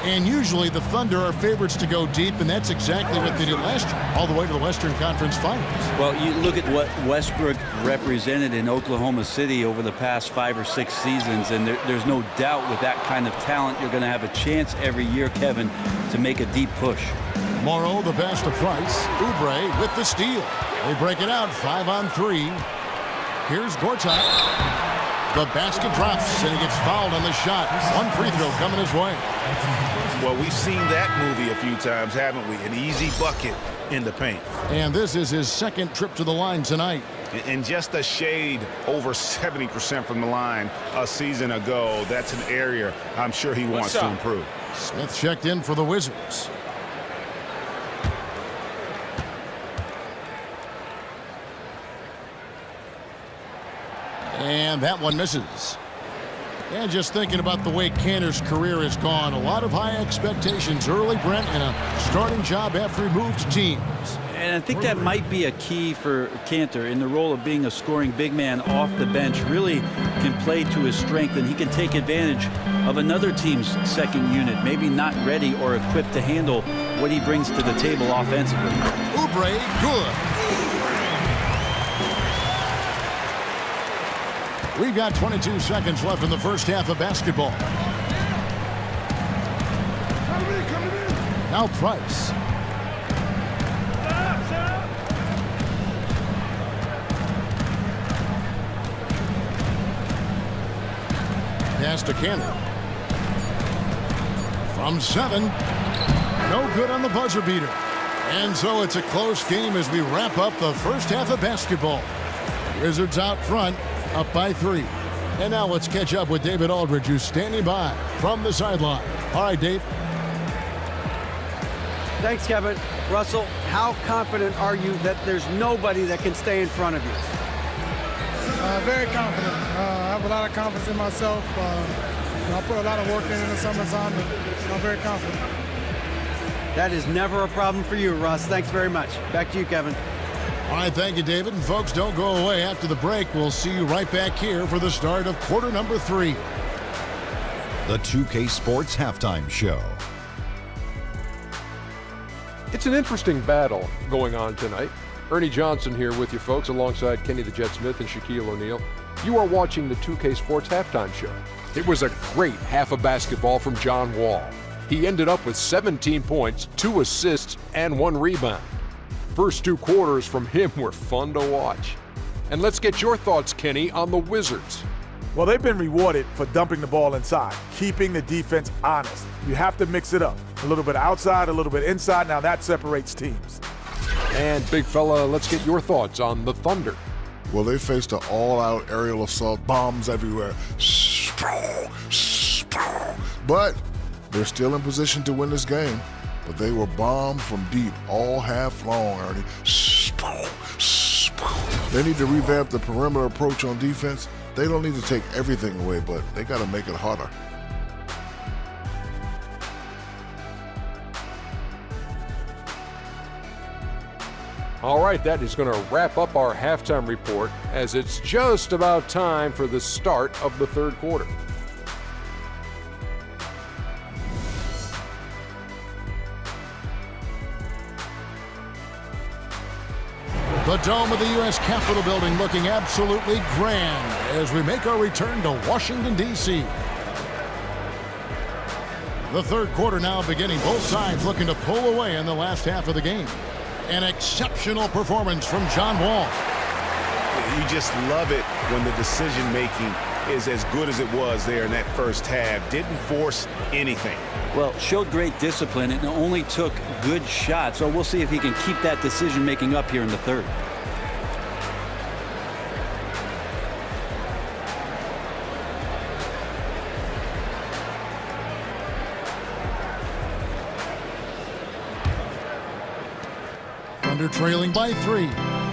And usually the Thunder are favorites to go deep, and that's exactly what they did last year, all the way to the Western Conference Finals. Well, you look at what Westbrook represented in Oklahoma City over the past 5 or 6 seasons, and there's no doubt with that kind of talent, you're going to have a chance every year, Kevin, to make a deep push. Morrow, the pass to Price. Oubre with the steal. They break it out, 5 on 3. Here's Gortat. The basket drops, and he gets fouled on the shot. One free throw coming his way. Well, we've seen that movie a few times, haven't we? An easy bucket in the paint. And this is his second trip to the line tonight. And just a shade over 70% from the line a season ago. That's an area I'm sure he wants to improve. Smith checked in for the Wizards. And that one misses. And just thinking about the way Cantor's career has gone, a lot of high expectations early, Brent, and a starting job after he moved teams. And I think that might be a key for Cantor in the role of being a scoring big man off the bench. Really can play to his strength, and he can take advantage of another team's second unit, maybe not ready or equipped to handle what he brings to the table offensively. Oubre, good. We've got 22 seconds left in the first half of basketball. Now Price. Pass to Cantor. from 7. No good on the buzzer beater. And so it's a close game as we wrap up the first half of basketball. Wizards out front, up by 3. And now let's catch up with David Aldridge, who's standing by from the sideline. All right, Dave. Thanks, Kevin. Russell, how confident are you that there's nobody that can stay in front of you? Very confident. I have a lot of confidence in myself. I put a lot of work in the summertime, and I'm very confident. That is never a problem for you, Russ. Thanks very much. Back to you, Kevin. All right, thank you, David. And folks, don't go away. After the break, we'll see you right back here for the start of quarter number 3. The 2K Sports Halftime Show. It's an interesting battle going on tonight. Ernie Johnson here with you folks alongside Kenny the Jet Smith and Shaquille O'Neal. You are watching the 2K Sports Halftime Show. It was a great half of basketball from John Wall. He ended up with 17 points, 2 assists, and 1 rebound. First 2 quarters from him were fun to watch. And let's get your thoughts, Kenny, on the Wizards. Well, they've been rewarded for dumping the ball inside, keeping the defense honest. You have to mix it up. A little bit outside, a little bit inside. Now that separates teams. And big fella, let's get your thoughts on the Thunder. Well, they faced an all-out aerial assault, bombs everywhere. But they're still in position to win this game. But they were bombed from deep all half long, Ernie. They need to revamp the perimeter approach on defense. They don't need to take everything away, but they got to make it harder. All right, that is going to wrap up our halftime report as it's just about time for the start of the third quarter. The dome of the U.S. Capitol building looking absolutely grand as we make our return to Washington, D.C. The third quarter now beginning. Both sides looking to pull away in the last half of the game. An exceptional performance from John Wall. You just love it when the decision-making is as good as it was there in that first half. Didn't force anything. Well, showed great discipline and only took good shots. So we'll see if he can keep that decision-making up here in the third. Thunder trailing by 3.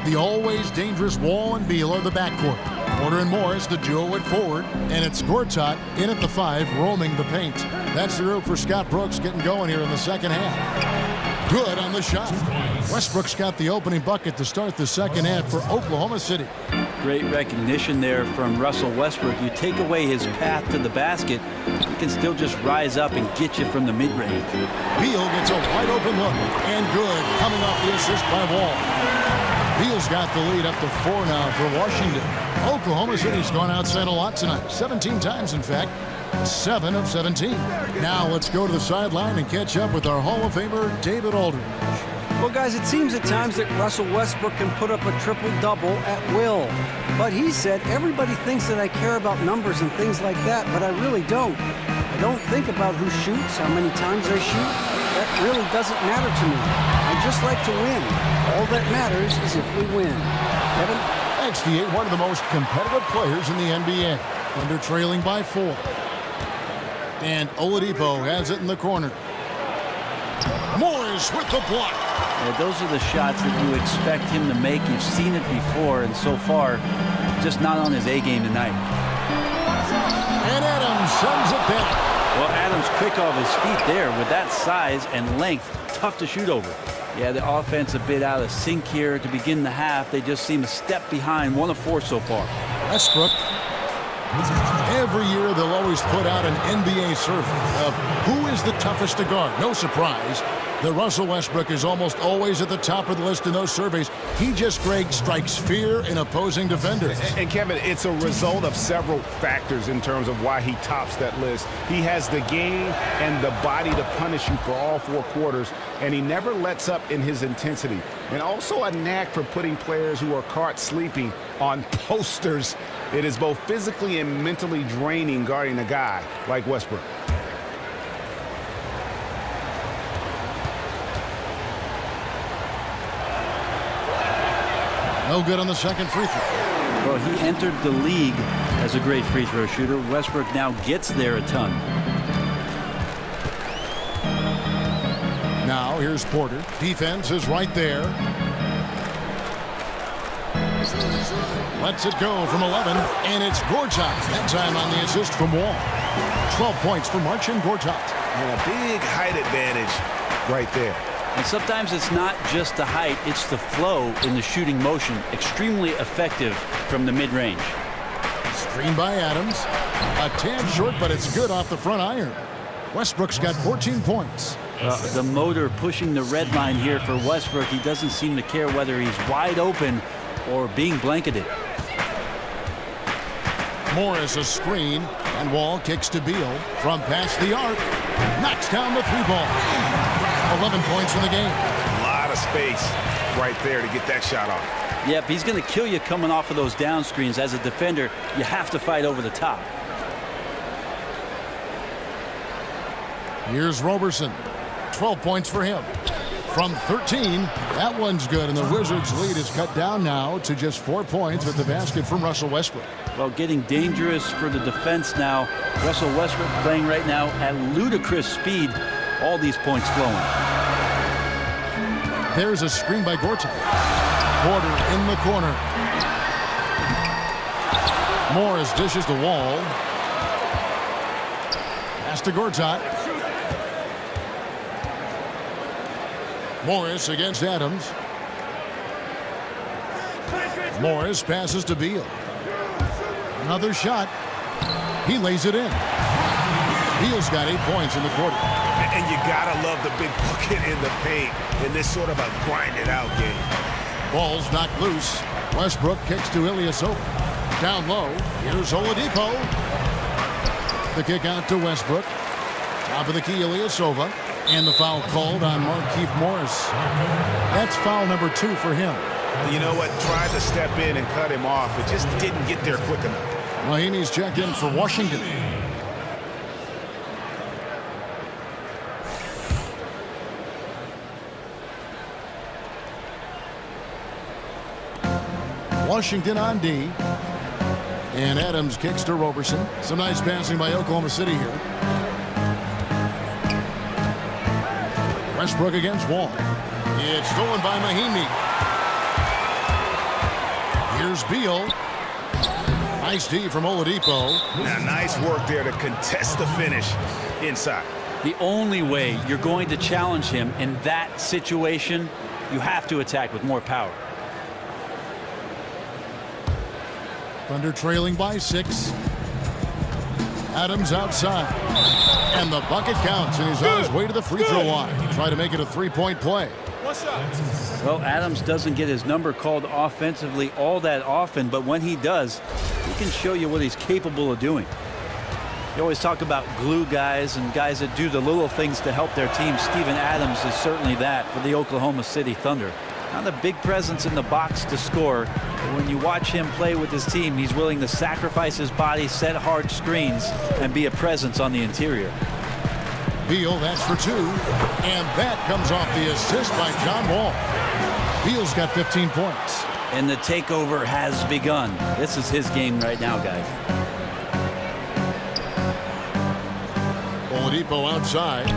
The always dangerous Wall and Beal are the backcourt. Porter and Morris, the duo at forward, and it's Gortat in at the 5, roaming the paint. That's the route for Scott Brooks getting going here in the second half. Good on the shot. Westbrook's got the opening bucket to start the second half for Oklahoma City. Great recognition there from Russell Westbrook. You take away his path to the basket, he can still just rise up and get you from the mid-range. Beal gets a wide open look, and good, coming off the assist by Wall. Beal's got the lead up to 4 now for Washington. Oklahoma City's gone outside a lot tonight, 17 times in fact, 7 of 17. Now let's go to the sideline and catch up with our Hall of Famer, David Aldridge. Well, guys, it seems at times that Russell Westbrook can put up a triple-double at will. But he said, everybody thinks that I care about numbers and things like that, but I really don't. I don't think about who shoots, how many times I shoot. That really doesn't matter to me. I just like to win. All that matters is if we win. Kevin? XD8, one of the most competitive players in the NBA. Under trailing by 4. And Oladipo has it in the corner. Morris with the block. Yeah, those are the shots that you expect him to make. You've seen it before, and so far, just not on his A game tonight. And Adams sends it back. Well, Adams quick off his feet there with that size and length. Tough to shoot over. Yeah, the offense a bit out of sync here to begin the half. They just seem a step behind. 1 of 4 so far. Westbrook. Every year they'll always put out an NBA survey of who is the toughest to guard. No surprise that Russell Westbrook is almost always at the top of the list in those surveys. He just, Greg, strikes fear in opposing defenders. And Kevin, it's a result of several factors in terms of why he tops that list. He has the game and the body to punish you for all 4 quarters, and he never lets up in his intensity. And also a knack for putting players who are caught sleeping on posters. It is both physically and mentally draining guarding a guy like Westbrook. No good on the second free throw. Well, he entered the league as a great free throw shooter. Westbrook now gets there a ton. Now here's Porter. Defense is right there. Lets it go from 11, and it's Gortat. That time on the assist from Wall. 12 points for Marcin Gortat. And a big height advantage right there. And sometimes it's not just the height, it's the flow in the shooting motion. Extremely effective from the mid-range. Screen by Adams. A tad short, but it's good off the front iron. Westbrook's got 14 points. The motor pushing the red line here for Westbrook. He doesn't seem to care whether he's wide open or being blanketed. Morris a screen, and Wall kicks to Beal from past the arc. Knocks down the three ball. 11 points in the game. A lot of space right there to get that shot off. Yep, he's going to kill you coming off of those down screens. As a defender, you have to fight over the top. Here's Roberson. 12 points for him. From 13, that one's good, and the Wizards' lead is cut down now to just 4 points with the basket from Russell Westbrook. Well, getting dangerous for the defense now. Russell Westbrook playing right now at ludicrous speed. All these points flowing. There's a screen by Gortat. Porter in the corner. Morris dishes the Wall. Pass to Gortat. Morris against Adams. Morris passes to Beal. Another shot. He lays it in. Beal's got 8 points in the quarter. And you gotta love the big bucket in the paint in this sort of a grind-it-out game. Ball's knocked loose. Westbrook kicks to Ilyasova. Down low. Here's Oladipo. The kick out to Westbrook. Top of the key, Ilyasova. And the foul called on Markieff Morris. That's foul number 2 for him. You know what? Tried to step in and cut him off, but just didn't get there quick enough. Mahinmi's checked in for Washington. Washington on D. And Adams kicks to Roberson. Some nice passing by Oklahoma City here. Westbrook against Wall. It's stolen by Mahinmi. Here's Beal. Nice D from Oladipo. Now, nice work there to contest the finish inside. The only way you're going to challenge him in that situation, you have to attack with more power. Thunder trailing by 6. Adams outside. And the bucket counts, and he's on his way to the free throw line. Try to make it a 3-point play. Well, Adams doesn't get his number called offensively all that often, but when he does, he can show you what he's capable of doing. You always talk about glue guys and guys that do the little things to help their team. Steven Adams is certainly that for the Oklahoma City Thunder. Not a big presence in the box to score, but when you watch him play with his team, he's willing to sacrifice his body, set hard screens, and be a presence on the interior. Beal, that's for 2. And that comes off the assist by John Wall. Beal's got 15 points. And the takeover has begun. This is his game right now, guys. Oladipo outside.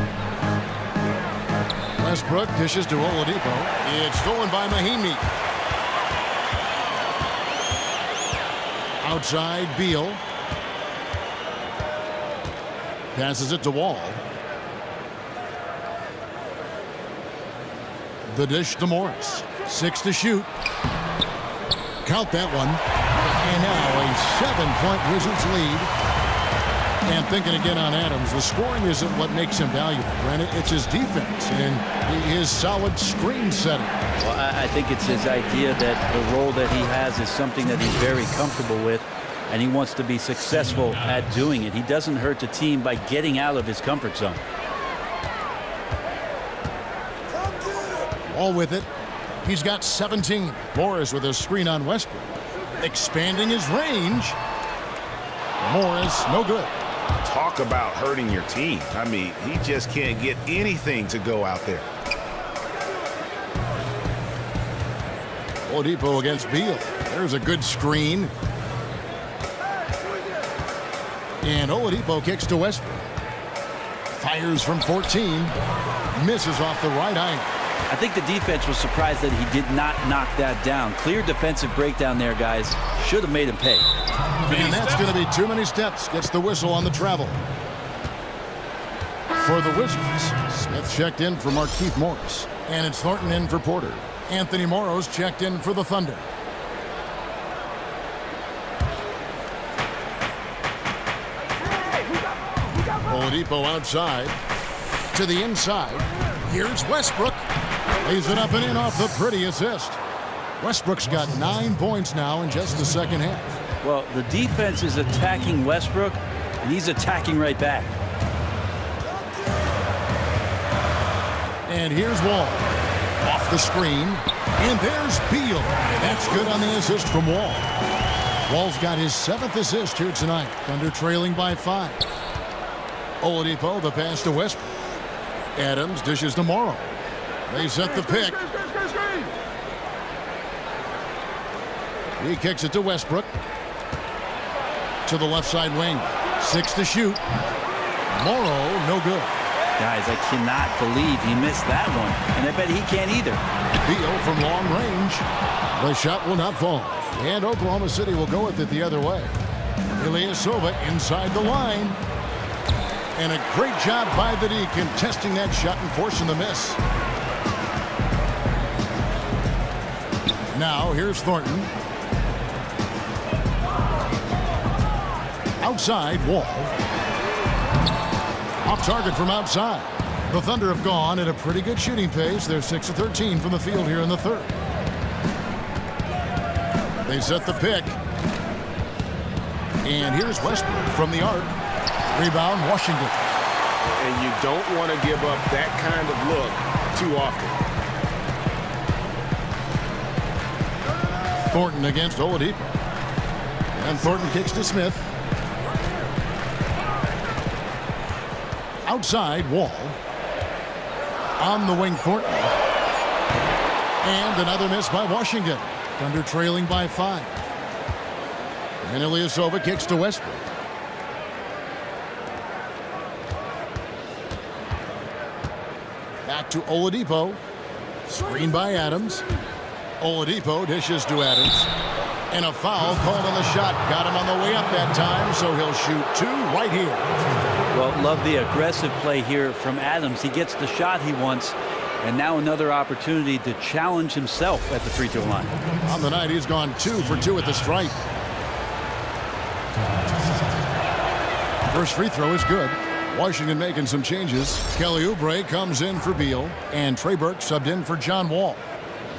Westbrook dishes to Oladipo. It's stolen by Mahinmi. Outside, Beal. Passes it to Wall. The dish to Morris. 6 to shoot. Count that one. And now a 7-point Wizards lead. And thinking again on Adams, the scoring isn't what makes him valuable, Brandon. It's his defense and his solid screen setting. Well, I think it's his idea that the role that he has is something that he's very comfortable with, and he wants to be successful at doing it. He doesn't hurt the team by getting out of his comfort zone. All with it. He's got 17. Morris with a screen on Westbrook. Expanding his range. Morris, no good. Talk about hurting your team. I mean, he just can't get anything to go out there. Oladipo against Beal. There's a good screen. And Oladipo kicks to Westbrook. Fires from 14. Misses off the right eye. I think the defense was surprised that he did not knock that down. Clear defensive breakdown there, guys. Should have made him pay. And that's going to be too many steps. Gets the whistle on the travel. For the Wizards, Smith checked in for Markieff Morris. And it's Thornton in for Porter. Anthony Morrow's checked in for the Thunder. Oladipo outside. To the inside. Here's Westbrook. Lays it up and in off the pretty assist. Westbrook's got 9 points now in just the second half. Well, the defense is attacking Westbrook, and he's attacking right back. And here's Wall. Off the screen. And there's Beal. That's good on the assist from Wall. Wall's got his 7th assist here tonight. Thunder trailing by 5. Oladipo, the pass to Westbrook. Adams dishes to Morrow. They set the pick. He kicks it to Westbrook. To the left side wing. 6 to shoot. Morrow, no good. Guys, I cannot believe he missed that one. And I bet he can't either. Beal from long range. The shot will not fall. And Oklahoma City will go with it the other way. Ilyasova inside the line. And a great job by the D contesting that shot and forcing the miss. Now here's Thornton. Outside, Wall. Off target from outside. The Thunder have gone at a pretty good shooting pace. They're 6 of 13 from the field here in the third. They set the pick. And here's Westbrook from the arc. Rebound, Washington. And you don't want to give up that kind of look too often. Thornton against Oladipo. And Thornton kicks to Smith. Outside, Wall. On the wing, Thornton. And another miss by Washington. Thunder trailing by 5. And Ilyasova kicks to Westbrook. Back to Oladipo. Screen by Adams. Oladipo dishes to Adams. And a foul called on the shot. Got him on the way up that time, so he'll shoot 2 right here. Well, love the aggressive play here from Adams. He gets the shot he wants, and now another opportunity to challenge himself at the free throw line. On the night, he's gone 2 for 2 at the stripe. First free throw is good. Washington making some changes. Kelly Oubre comes in for Beal, and Trey Burke subbed in for John Wall.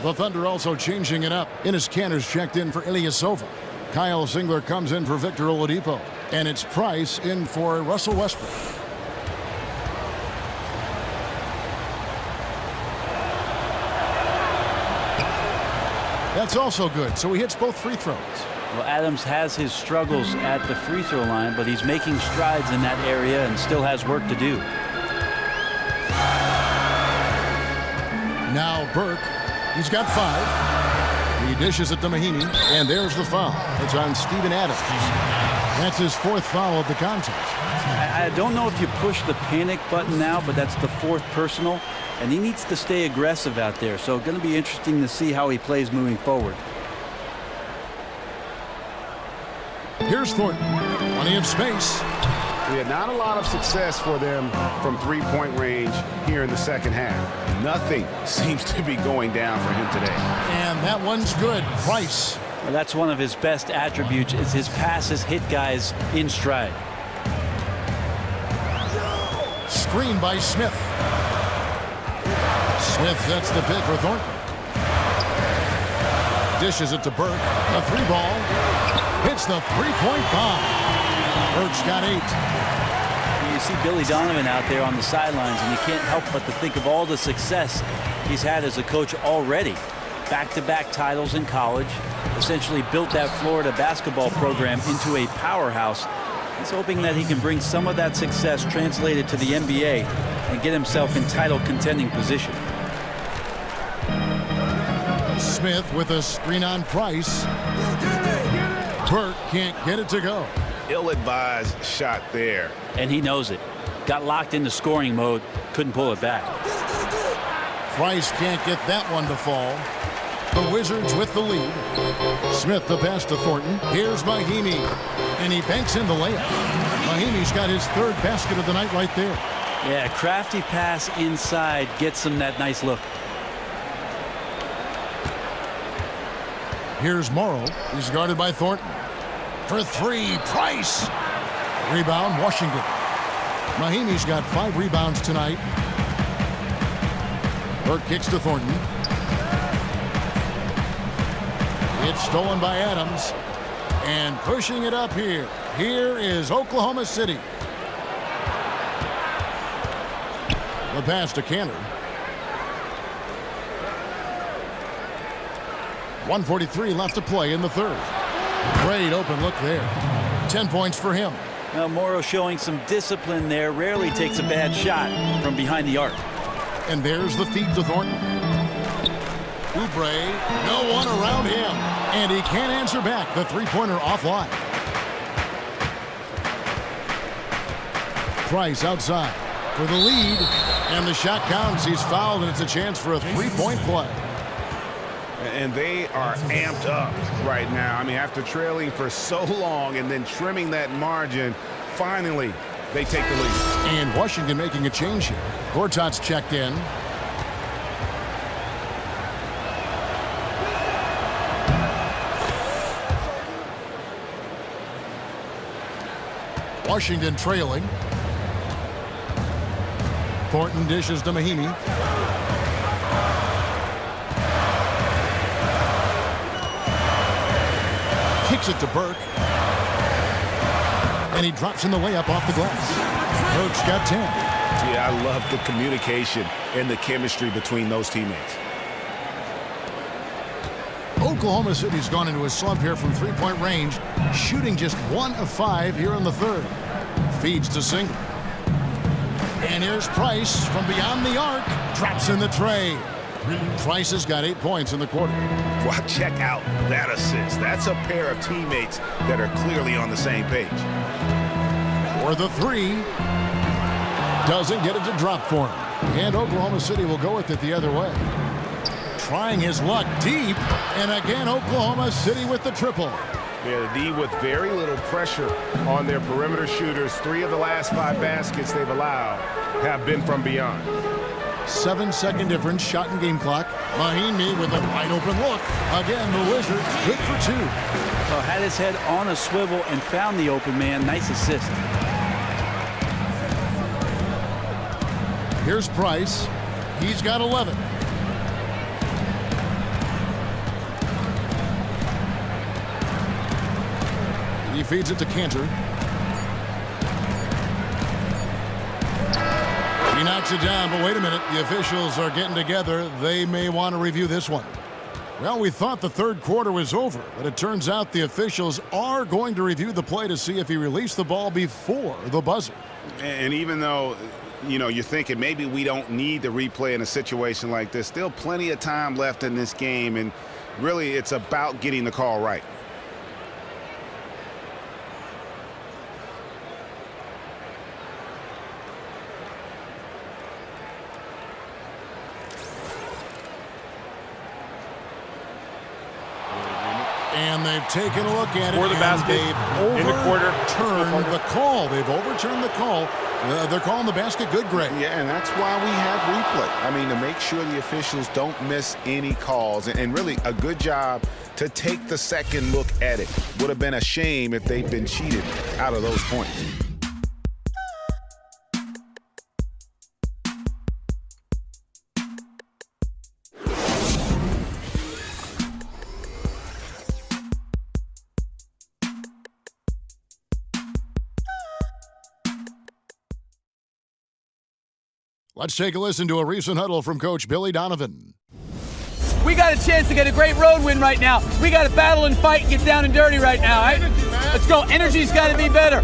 The Thunder also changing it up. Enes Kanter's checked in for Ilyasova. Kyle Singler comes in for Victor Oladipo. And it's Price in for Russell Westbrook. That's also good, so he hits both free throws. Well, Adams has his struggles at the free throw line, but he's making strides in that area and still has work to do. Now Burke, he's got 5. He dishes it to Mahinmi, and there's the foul. It's on Steven Adams. That's his 4th foul of the contest. I don't know if you push the panic button now, but that's the 4th personal, and he needs to stay aggressive out there. So going to be interesting to see how he plays moving forward. Here's Thornton. Plenty of space. Yeah, not a lot of success for them from three-point range here in the second half. Nothing seems to be going down for him today. And that one's good. Price. Well, that's one of his best attributes is his passes hit guys in stride. Screen by Smith. Smith sets the pick for Thornton. Dishes it to Burke. A 3-ball. Hits the 3-point bomb. Burke's got 8. You see Billy Donovan out there on the sidelines, and you can't help but to think of all the success he's had as a coach already. Back-to-back titles in college, essentially built that Florida basketball program into a powerhouse. He's hoping that he can bring some of that success translated to the NBA and get himself in title contending position. Smith with a screen on Price. Burke can't get it to go. Ill-advised shot there. And he knows it. Got locked into scoring mode. Couldn't pull it back. Price can't get that one to fall. The Wizards with the lead. Smith the pass to Thornton. Here's Mahinmi. And he banks in the layup. Mahinmi's got his third basket of the night right there. Yeah, crafty pass inside gets him that nice look. Here's Morrow. He's guarded by Thornton. For three, Price. Rebound, Washington. Mahinmi's got 5 rebounds tonight. Burke kicks to Thornton. It's stolen by Adams. And pushing it up here. Here is Oklahoma City. The pass to Cantor. 1:43 left to play in the third. Great open look there. 10 points for him. Now Morrow showing some discipline there. Rarely takes a bad shot from behind the arc. And there's the feed to Thornton. Oubre, no one around him. And he can't answer back. The three-pointer offline. Price outside for the lead. And the shot counts. He's fouled, and it's a chance for a three-point play. And they are amped up right now. I mean, after trailing for so long and then trimming that margin, finally they take the lead. And Washington making a change here. Gortat's checked in. Washington trailing. Thornton dishes to Mahinmi. Kicks it to Burke. And he drops in the layup off the glass. Burke's got 10. Yeah, I love the communication and the chemistry between those teammates. Oklahoma City's gone into a slump here from three-point range, shooting just 1 of 5 here in the third. Feeds to Single. And here's Price from beyond the arc. Drops in the tray. Price has got 8 points in the quarter. Well, check out that assist. That's a pair of teammates that are clearly on the same page. For the three. Doesn't get it to drop for him. And Oklahoma City will go with it the other way. Trying his luck deep. And again, Oklahoma City with the triple. Yeah, the D with very little pressure on their perimeter shooters. 3 of the last 5 baskets they've allowed have been from beyond. 7-second difference, shot and game clock. Mahinmi with a wide open look. Again, the Wizards good for 2. Well, had his head on a swivel and found the open man. Nice assist. Here's Price. He's got 11. He feeds it to Cantor. He knocks it down, but wait a minute. The officials are getting together. They may want to review this one. Well, we thought the third quarter was over, but it turns out the officials are going to review the play to see if he released the ball before the buzzer. And even though, you know, you're thinking maybe we don't need the replay in a situation like this, still plenty of time left in this game, and really it's about getting the call right. And they've taken a look at it. For the basket, in the quarter. Overturned the call. They've overturned the call. They're calling the basket good, Greg. Yeah, and that's why we have replay. I mean, to make sure the officials don't miss any calls. And really, a good job to take the second look at it. Would have been a shame if they'd been cheated out of those points. Let's take a listen to a recent huddle from Coach Billy Donovan. We got a chance to get a great road win right now. We got to battle and fight and get down and dirty right now, right? Let's go. Energy's got to be better.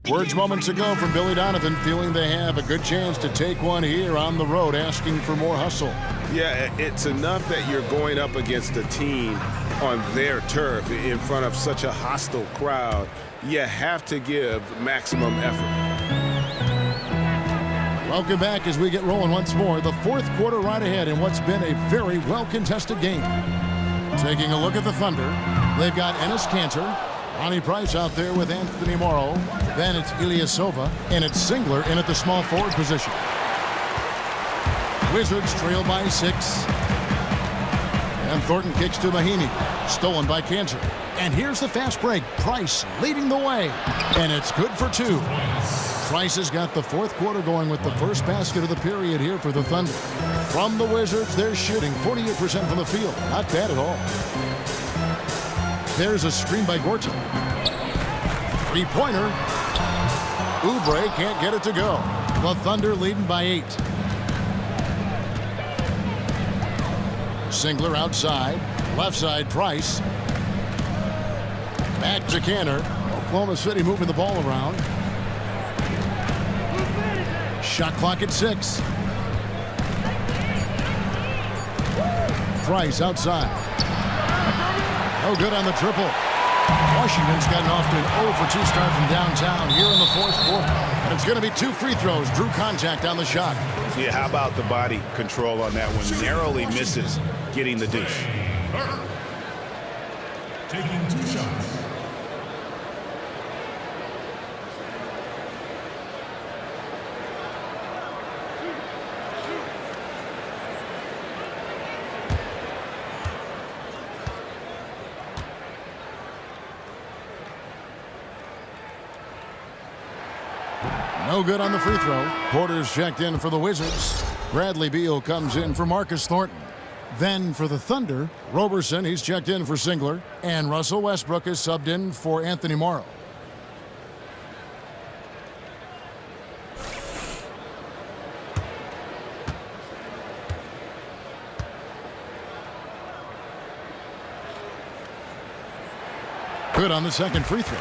Words moments ago from Billy Donovan, feeling they have a good chance to take one here on the road, asking for more hustle. Yeah, it's enough that you're going up against a team on their turf in front of such a hostile crowd. You have to give maximum effort. Welcome back as we get rolling once more. The fourth quarter right ahead in what's been a very well-contested game. Taking a look at the Thunder, they've got Enes Kanter, Ronnie Price out there with Anthony Morrow. Then it's Ilyasova, and it's Singler in at the small forward position. Wizards trail by 6. And Thornton kicks to Mahinmi. Stolen by Kanter. And here's the fast break. Price leading the way. And it's good for 2. Price has got the fourth quarter going with the first basket of the period here for the Thunder. From the Wizards, they're shooting 48% from the field. Not bad at all. There's a screen by Gortat. Three-pointer. Oubre can't get it to go. The Thunder leading by 8. Singler outside. Left side, Price. Back to Kanter. Oklahoma City moving the ball around. Shot clock at 6. Price outside. No good on the triple. Washington's gotten off to an 0-for-2 start from downtown here in the fourth quarter. And it's going to be 2 free throws. Drew contact on the shot. Yeah, how about the body control on that one? Narrowly misses getting the dish. Taking 2 shots. No good on the free throw. Porter's checked in for the Wizards. Bradley Beal comes in for Marcus Thornton. Then for the Thunder, Roberson, he's checked in for Singler. And Russell Westbrook is subbed in for Anthony Morrow. Good on the second free throw.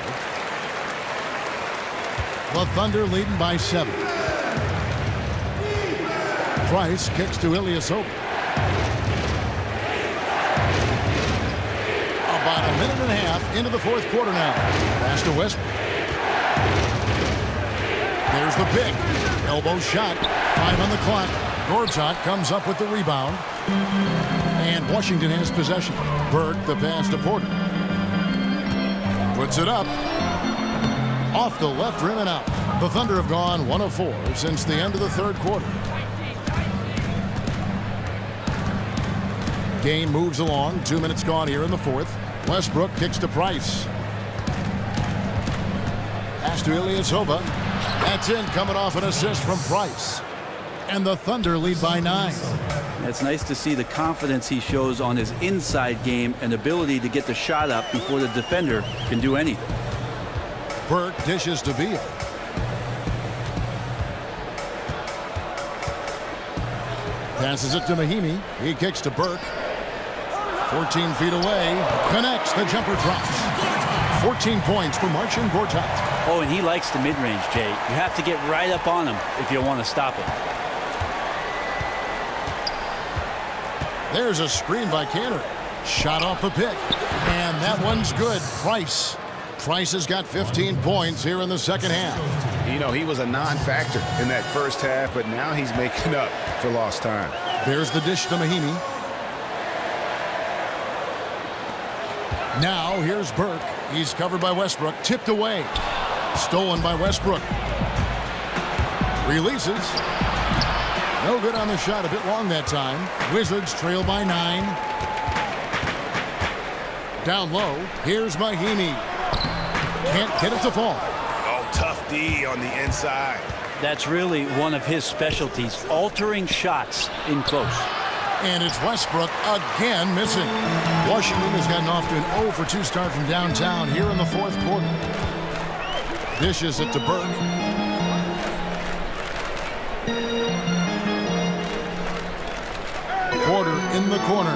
The Thunder leading by 7. Price kicks to Ilyasova. About a minute and a half into the fourth quarter now. Pass to Westbrook. There's the pick. Elbow shot. 5 on the clock. Gortat comes up with the rebound. And Washington has possession. Burke the pass to Porter. Puts it up. Off the left rim and out. The Thunder have gone 1 of 4 since the end of the third quarter. Game moves along. 2 minutes gone here in the fourth. Westbrook kicks to Price. Pass to Ilyasova. That's in, coming off an assist from Price. And the Thunder lead by 9. It's nice to see the confidence he shows on his inside game and ability to get the shot up before the defender can do anything. Burke dishes to Beal. Passes it to Mahinmi. He kicks to Burke. 14 feet away. Connects. The jumper drops. 14 points for Marcin Gortat. Oh, and he likes the mid-range, Jay. You have to get right up on him if you want to stop him. There's a screen by Kanter. Shot off the pick. And that one's good. Price has got 15 points here in the second half. You know, he was a non-factor in that first half, but now he's making up for lost time. There's the dish to Mahinmi. Now here's Burke. He's covered by Westbrook. Tipped away. Stolen by Westbrook. Releases. No good on the shot. A bit long that time. Wizards trail by 9. Down low. Here's Mahinmi. Can't get it to fall. Oh, tough D on the inside. That's really one of his specialties, altering shots in close. And it's Westbrook again missing. Washington has gotten off to an 0-for-2 start from downtown here in the fourth quarter. Dishes it to Burke. Porter in the corner.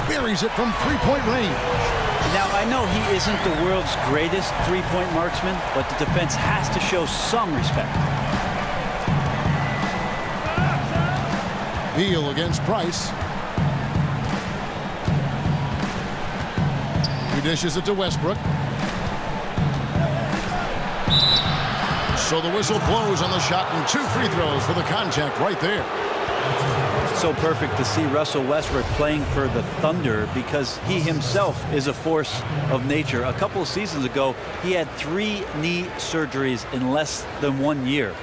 Buries it from 3-point range. Now, I know he isn't the world's greatest three-point marksman, but the defense has to show some respect. Beal against Price. He dishes it to Westbrook. So the whistle blows on the shot, and 2 free throws for the contact right there. So perfect to see Russell Westbrook playing for the Thunder because he himself is a force of nature. A couple of seasons ago, he had 3 knee surgeries in less than 1 year.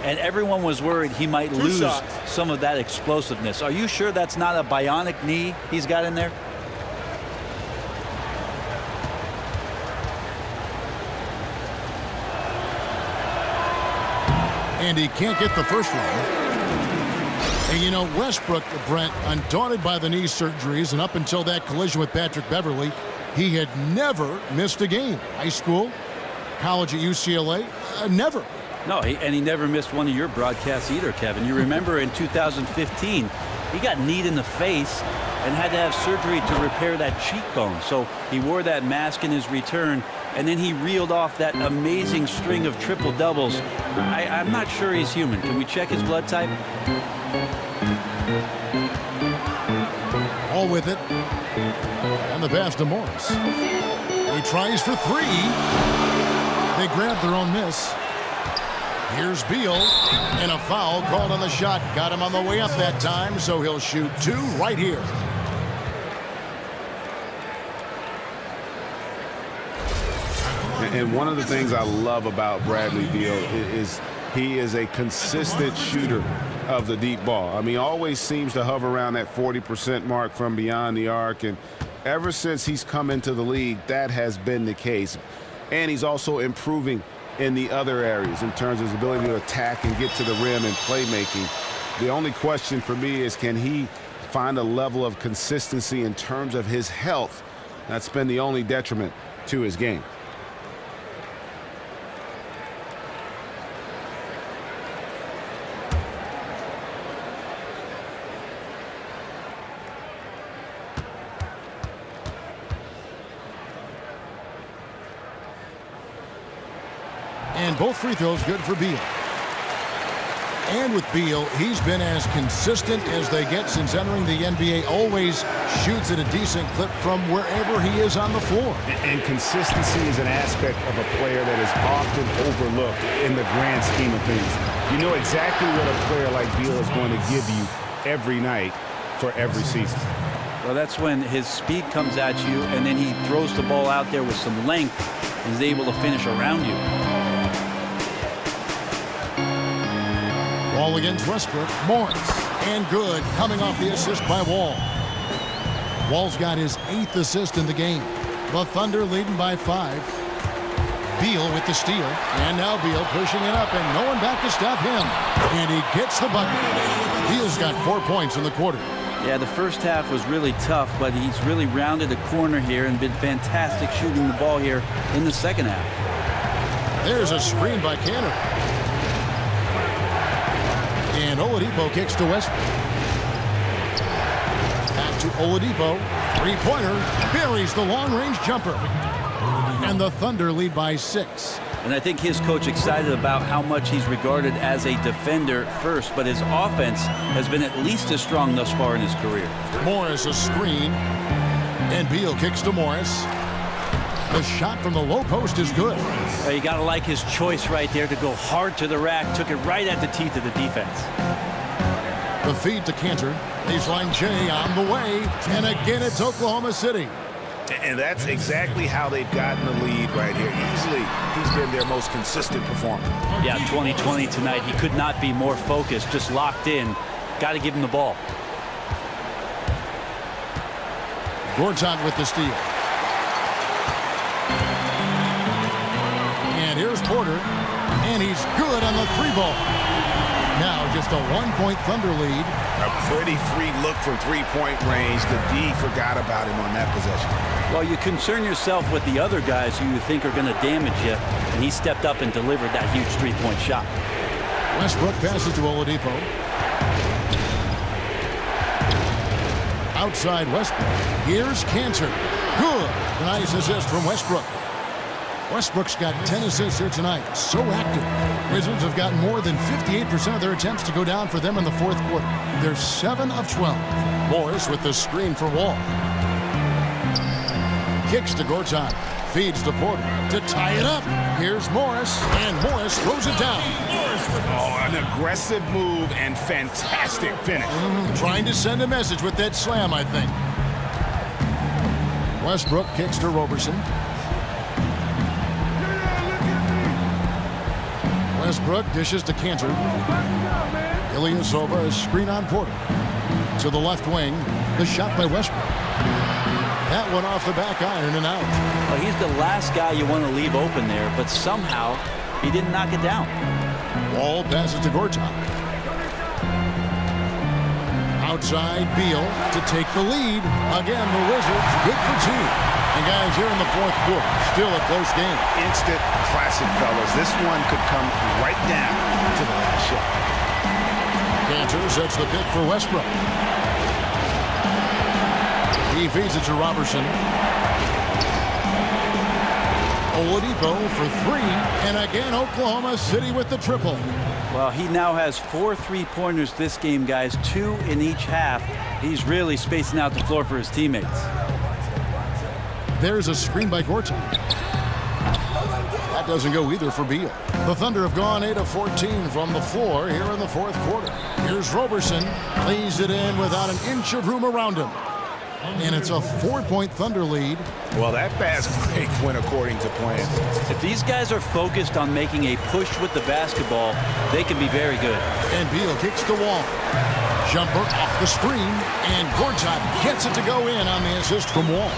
And everyone was worried he might lose some of that explosiveness. Are you sure that's not a bionic knee he's got in there? And he can't get the first one. And you know, Westbrook, Brent, undaunted by the knee surgeries, and up until that collision with Patrick Beverly, he had never missed a game. High school, college at UCLA, never. No, he never missed one of your broadcasts either, Kevin. You remember in 2015, he got kneed in the face and had to have surgery to repair that cheekbone. So he wore that mask in his return, and then he reeled off that amazing string of triple-doubles. I'm not sure he's human. Can we check his blood type? All with it. And the pass to Morris. He tries for 3. They grab their own miss. Here's Beal, and a foul called on the shot. Got him on the way up that time, so he'll shoot 2 right here. And one of the things I love about Bradley Beal is he is a consistent shooter of the deep ball. I mean, he always seems to hover around that 40% mark from beyond the arc, and ever since he's come into the league, that has been the case. And he's also improving in the other areas in terms of his ability to attack and get to the rim and playmaking. The only question for me is, can he find a level of consistency in terms of his health? That's been the only detriment to his game. And both free throws good for Beal. And with Beal, he's been as consistent as they get since entering the NBA. Always shoots at a decent clip from wherever he is on the floor. And consistency is an aspect of a player that is often overlooked in the grand scheme of things. You know exactly what a player like Beal is going to give you every night for every season. Well, that's when his speed comes at you, and then he throws the ball out there with some length and is able to finish around you. Ball against Westbrook. Morris. And good. Coming off the assist by Wall. Wall's got his 8th assist in the game. The Thunder leading by 5. Beal with the steal. And now Beal pushing it up, and no one back to stop him. And he gets the bucket. Beal's got 4 points in the quarter. Yeah, the first half was really tough, but he's really rounded a corner here and been fantastic shooting the ball here in the second half. There's a screen by Canner. And Oladipo kicks to Westbrook. Back to Oladipo. 3-pointer. Buries the long-range jumper. And the Thunder lead by 6. And I think his coach excited about how much he's regarded as a defender first, but his offense has been at least as strong thus far in his career. Morris a screen. And Beal kicks to Morris. The shot from the low post is good. You got to like his choice right there to go hard to the rack. Took it right at the teeth of the defense. The feed to Cantor. Baseline J on the way. And again, it's Oklahoma City. And that's exactly how they've gotten the lead right here. Easily, he's been their most consistent performer. Yeah, 2020 tonight. He could not be more focused, just locked in. Got to give him the ball. Gortat with the steal. And here's Porter. And he's good on the 3-ball. Now just a 1-point Thunder lead. A pretty free look from 3-point range. The D forgot about him on that possession. Well, you concern yourself with the other guys who you think are going to damage you, and he stepped up and delivered that huge 3-point shot. Westbrook passes to Oladipo. Outside Westbrook. Here's Cantor. Good. Nice assist from Westbrook. Westbrook's got 10 assists here tonight. So active. Wizards have gotten more than 58% of their attempts to go down for them in the fourth quarter. They're 7 of 12. Morris with the screen for Wall. Kicks to Gortat. Feeds to Porter to tie it up. Here's Morris, and Morris throws it down. Oh, an aggressive move and fantastic finish. Trying to send a message with that slam, I think. Westbrook kicks to Roberson. Westbrook dishes to Cantor. Ilyasova, a screen on Porter. To the left wing, the shot by Westbrook. That one off the back iron and out. Well, he's the last guy you want to leave open there, but somehow he didn't knock it down. Wall passes to Gortat. Outside, Beal to take the lead. Again, the Wizards good for two. And guys, here in the fourth quarter, still a close game. Instant classic, fellas. This one could come right down to the last shot. Cantor sets the pick for Westbrook. He feeds it to Robertson. Oladipo for three. And again, Oklahoma City with the triple. Well, he now has 4 3-pointers this game, guys, 2 in each half. He's really spacing out the floor for his teammates. There's a screen by Gortat. That doesn't go either for Beal. The Thunder have gone 8 of 14 from the floor here in the fourth quarter. Here's Roberson. Lays it in without an inch of room around him. And it's a 4-point Thunder lead. Well, that fast break went according to plan. If these guys are focused on making a push with the basketball, they can be very good. And Beal kicks the wall. Jumper off the screen. And Gortat gets it to go in on the assist from Wall.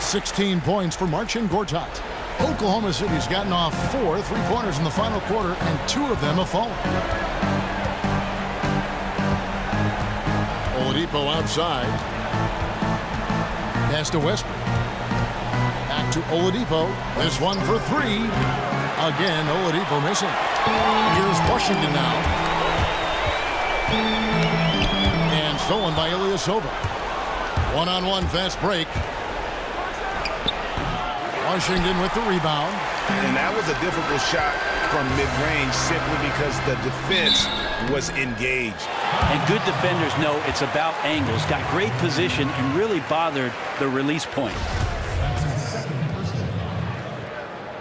16 points for Marcin Gortat. Oklahoma City's gotten off 4 3-pointers in the final quarter, and 2 of them have fallen. Oladipo outside. Pass to Westbrook. Back to Oladipo. This one for 3. Again, Oladipo missing. Here's Washington now. And stolen by Ilyasova. One-on-one fast break. Washington with the rebound. And that was a difficult shot from mid-range simply because the defense was engaged. And good defenders know it's about angles. Got great position and really bothered the release point.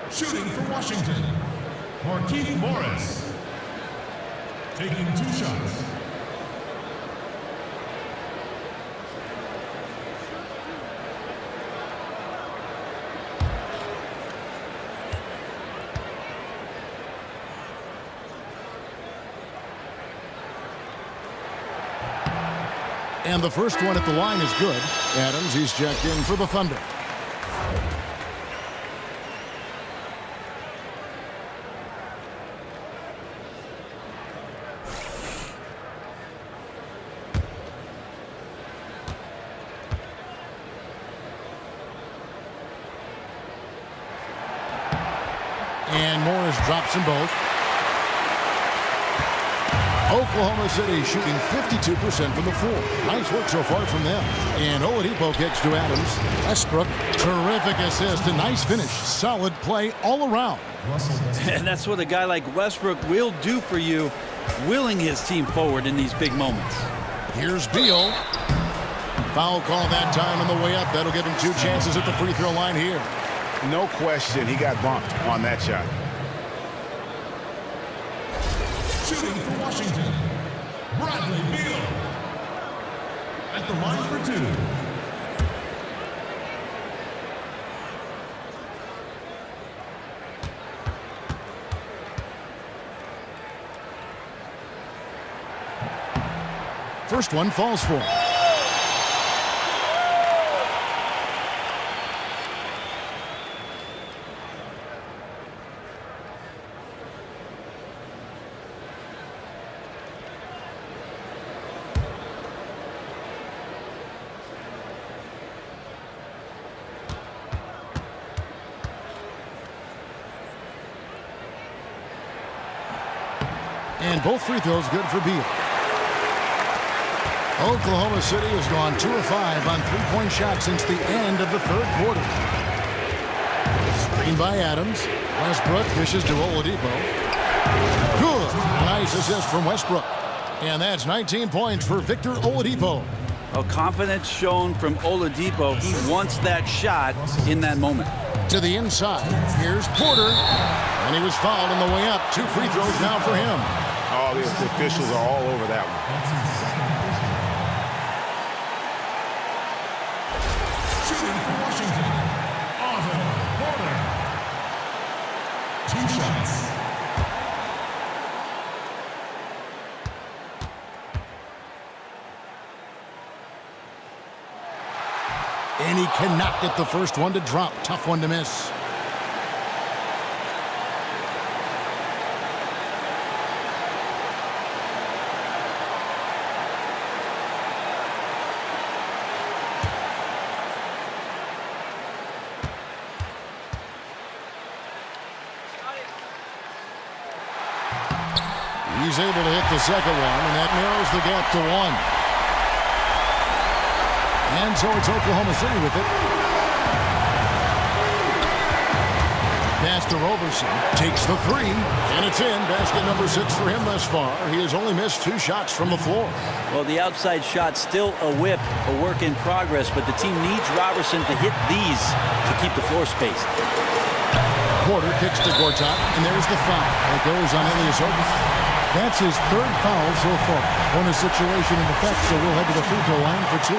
Shooting for Washington, Markieff Morris. Taking 2 shots. And the first one at the line is good. Adams, he's checked in for the Thunder. And Morris drops them both. Oklahoma City shooting 52% from the floor. Nice work so far from them. And Oladipo kicks to Adams. Westbrook, terrific assist, a nice finish. Solid play all around. And that's what a guy like Westbrook will do for you, willing his team forward in these big moments. Here's Beal. Foul call that time on the way up. That'll give him 2 chances at the free throw line here. No question, he got bumped on that shot. Shooting for Washington, Bradley Beal. At the line for 2. First one falls for him. And both free throws good for Beal. Oklahoma City has gone 2 of 5 on three-point shots since the end of the third quarter. Screen by Adams. Westbrook dishes to Oladipo. Good. Nice assist from Westbrook. And that's 19 points for Victor Oladipo. Well, confidence shown from Oladipo. He wants that shot in that moment. To the inside. Here's Porter. And he was fouled on the way up. 2 free throws now for him. Oh, the officials are all over that one. Shooting for Washington, Otto Porter. 2 shots. And he cannot get the first one to drop. Tough one to miss. He's able to hit the second one, and that narrows the gap to 1. And so it's Oklahoma City with it. Pass to Roberson. Takes the 3, and it's in. Basket number 6 for him thus far. He has only missed 2 shots from the floor. Well, the outside shot still a whip, a work in progress, but the team needs Roberson to hit these to keep the floor spaced. Porter kicks to Gortat, and there's the foul. It goes on Ilyasova. That's his 3rd foul so far. Bonus situation in effect, so we'll head to the free throw line for 2.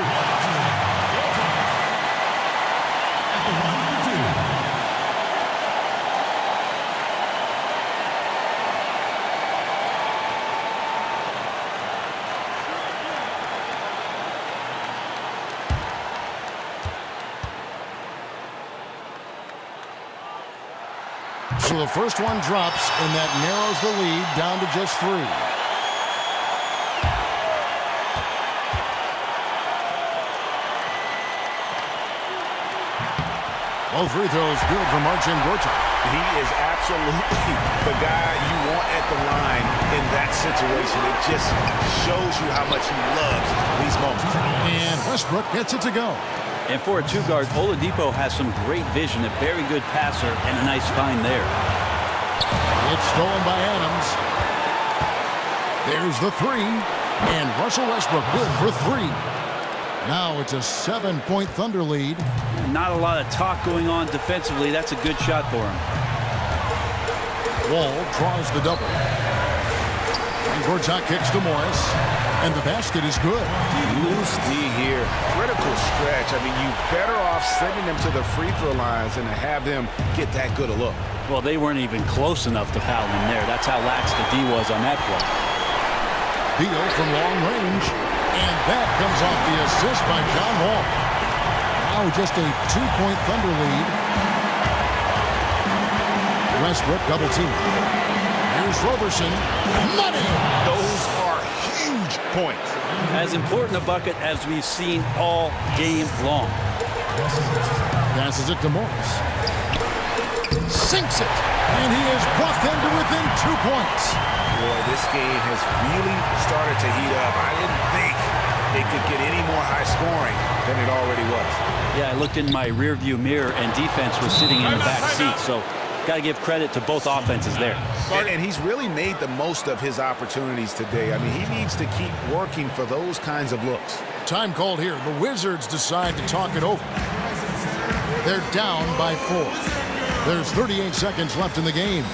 So the first one drops, and that narrows the lead down to just 3. Both free throws good for Marcin Gortat. He is absolutely the guy you want at the line in that situation. It just shows you how much he loves these moments. And Westbrook gets it to go. And for a 2-guard, Oladipo has some great vision, a very good passer, and a nice find there. It's stolen by Adams. There's the 3. And Russell Westbrook good for 3. Now it's a 7-point Thunder lead. Not a lot of talk going on defensively. That's a good shot for him. Wall draws the double. And Gortat kicks to Morris. And the basket is good. Loose D here. Critical stretch. I mean, you better off sending them to the free throw lines than to have them get that good a look. Well, they weren't even close enough to foul him there. That's how lax the D was on that play. Beal from long range. And that comes off the assist by John Wall. Now just a 2-point Thunder lead. Westbrook double team. Here's Roberson. Money! Those are huge points. As important a bucket as we've seen all game long. Passes it to Morris. Sinks it. And he has brought them to within 2 points. Boy, this game has really started to heat up. I didn't think it could get any more high scoring than it already was. Yeah, I looked in my rearview mirror and defense was sitting in the back seat. So got to give credit to both offenses there. And he's really made the most of his opportunities today. I mean, he needs to keep working for those kinds of looks. Time called here. The Wizards decide to talk it over. They're down by 4. There's 38 seconds left in the game.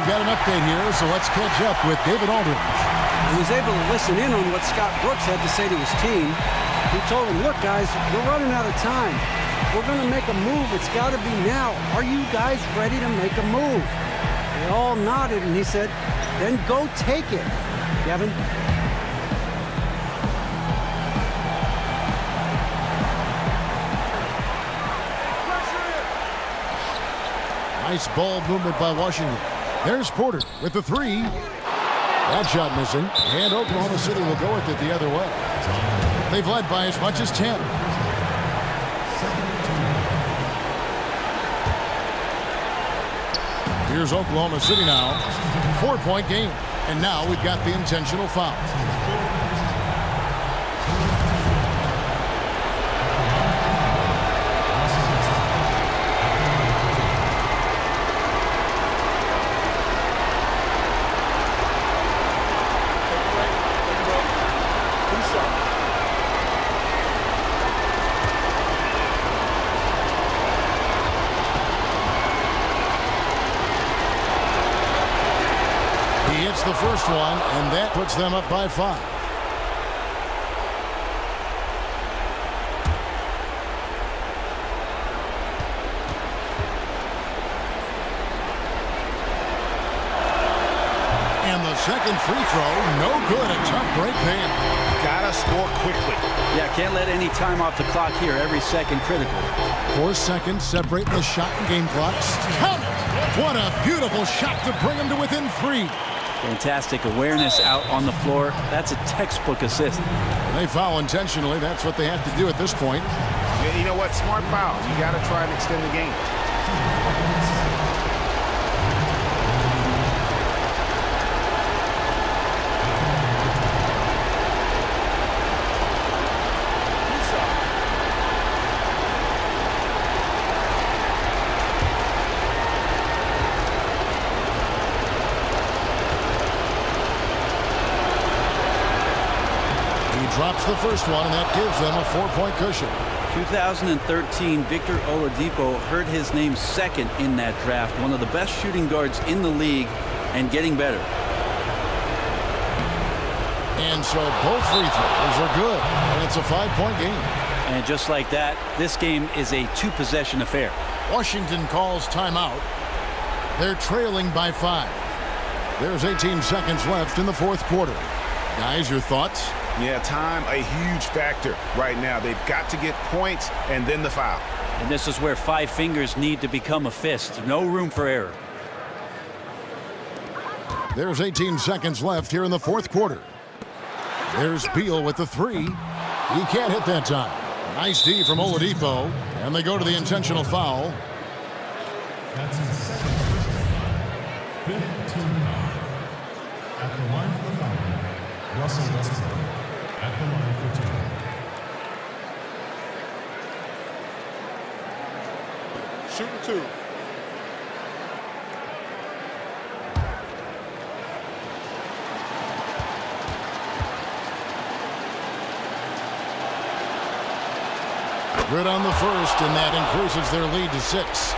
Got an update here, so let's catch up with David Aldridge. He was able to listen in on what Scott Brooks had to say to his team. He told them, look, guys, we're running out of time. If we're going to make a move, it's got to be now. Are you guys ready to make a move? They all nodded, and he said, then go take it, Kevin. Nice ball movement by Washington. There's Porter with the three. That shot missing. And Oklahoma City will go with it the other way. They've led by as much as 10. Here's Oklahoma City now. 4-point game. And now we've got the intentional foul. The first one, and that puts them up by 5. And the second free throw, no good. A tough break there. Gotta score quickly. Yeah, can't let any time off the clock here. Every second critical. 4 seconds separating the shot and game clocks. Count it! What a beautiful shot to bring them to within 3. Fantastic awareness out on the floor. That's a textbook assist. They foul intentionally. That's what they have to do at this point. Yeah, you know what? Smart foul. You got to try and extend the game. Drops the first one, and that gives them a 4-point cushion. 2013, Victor Oladipo heard his name second in that draft. One of the best shooting guards in the league and getting better. And so both free throws are good, and it's a 5-point game. And just like that, this game is a 2-possession affair. Washington calls timeout. They're trailing by 5. There's 18 seconds left in the fourth quarter. Guys, your thoughts? Yeah, time a huge factor right now. They've got to get points and then the foul. And this is where 5 fingers need to become a fist. No room for error. There's 18 seconds left here in the fourth quarter. There's Beal with the three. He can't hit that time. Nice D from Oladipo. And they go to the intentional foul. That's his second personal foul. 5th team foul. At the line for the foul, Russell Westbrook. At the line for 2. Shooting 2. Good on the first, and that increases their lead to 6.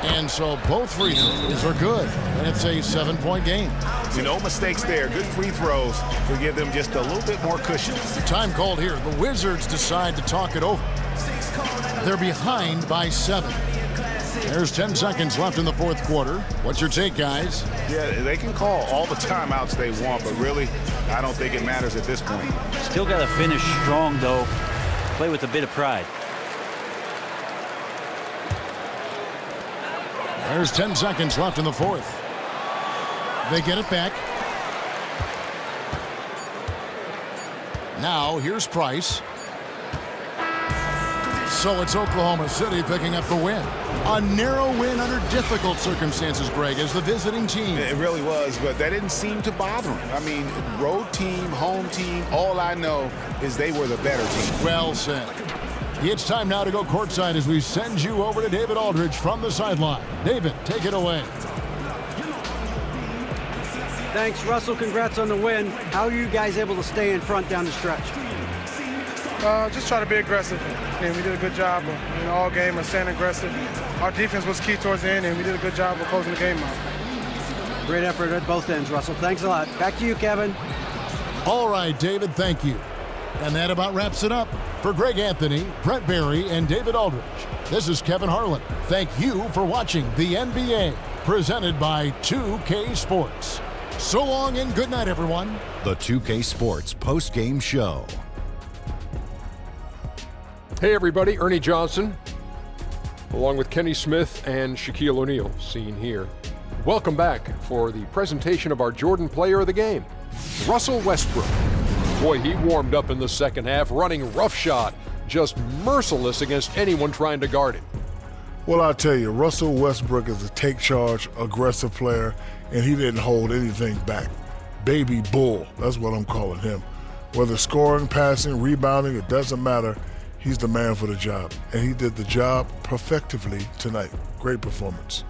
And so both free throws are good, and it's a 7-point game. No mistakes there. Good free throws to give them just a little bit more cushion. Time called here. The Wizards decide to talk it over. They're behind by 7. There's 10 seconds left in the fourth quarter. What's your take, guys? Yeah, they can call all the timeouts they want, but really, I don't think it matters at this point. Still got to finish strong, though. Play with a bit of pride. There's 10 seconds left in the fourth. They get it back. Now, here's Price. So it's Oklahoma City picking up the win. A narrow win under difficult circumstances, Greg, as the visiting team. It really was, but that didn't seem to bother them. I mean, road team, home team, all I know is they were the better team. Well said. It's time now to go courtside as we send you over to David Aldridge from the sideline. David, take it away. Thanks, Russell. Congrats on the win. How are you guys able to stay in front down the stretch? Just try to be aggressive. And we did a good job of, all game of staying aggressive. Our defense was key towards the end, and we did a good job of closing the game out. Great effort at both ends, Russell. Thanks a lot. Back to you, Kevin. All right, David, thank you. And that about wraps it up. For Greg Anthony, Brett Barry, and David Aldridge, this is Kevin Harlan. Thank you for watching the NBA, presented by 2K Sports. So long and good night, everyone. The 2K Sports post-game show. Hey everybody, Ernie Johnson, along with Kenny Smith and Shaquille O'Neal, seen here. Welcome back for the presentation of our Jordan Player of the Game, Russell Westbrook. Boy, he warmed up in the second half, running roughshod, just merciless against anyone trying to guard him. Well, I'll tell you, Russell Westbrook is a take-charge, aggressive player, and he didn't hold anything back. Baby bull, that's what I'm calling him. Whether scoring, passing, rebounding, it doesn't matter. He's the man for the job, and he did the job perfectively tonight. Great performance.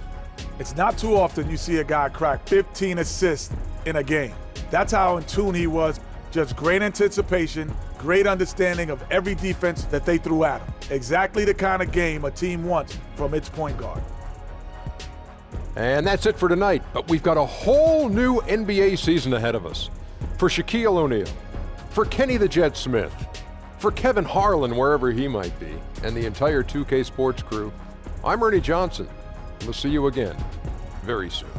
It's not too often you see a guy crack 15 assists in a game. That's how in tune he was. Just great anticipation, great understanding of every defense that they threw at him. Exactly the kind of game a team wants from its point guard. And that's it for tonight, but we've got a whole new NBA season ahead of us. For Shaquille O'Neal, for Kenny the Jet Smith, for Kevin Harlan, wherever he might be, and the entire 2K Sports crew, I'm Ernie Johnson. We'll see you again very soon.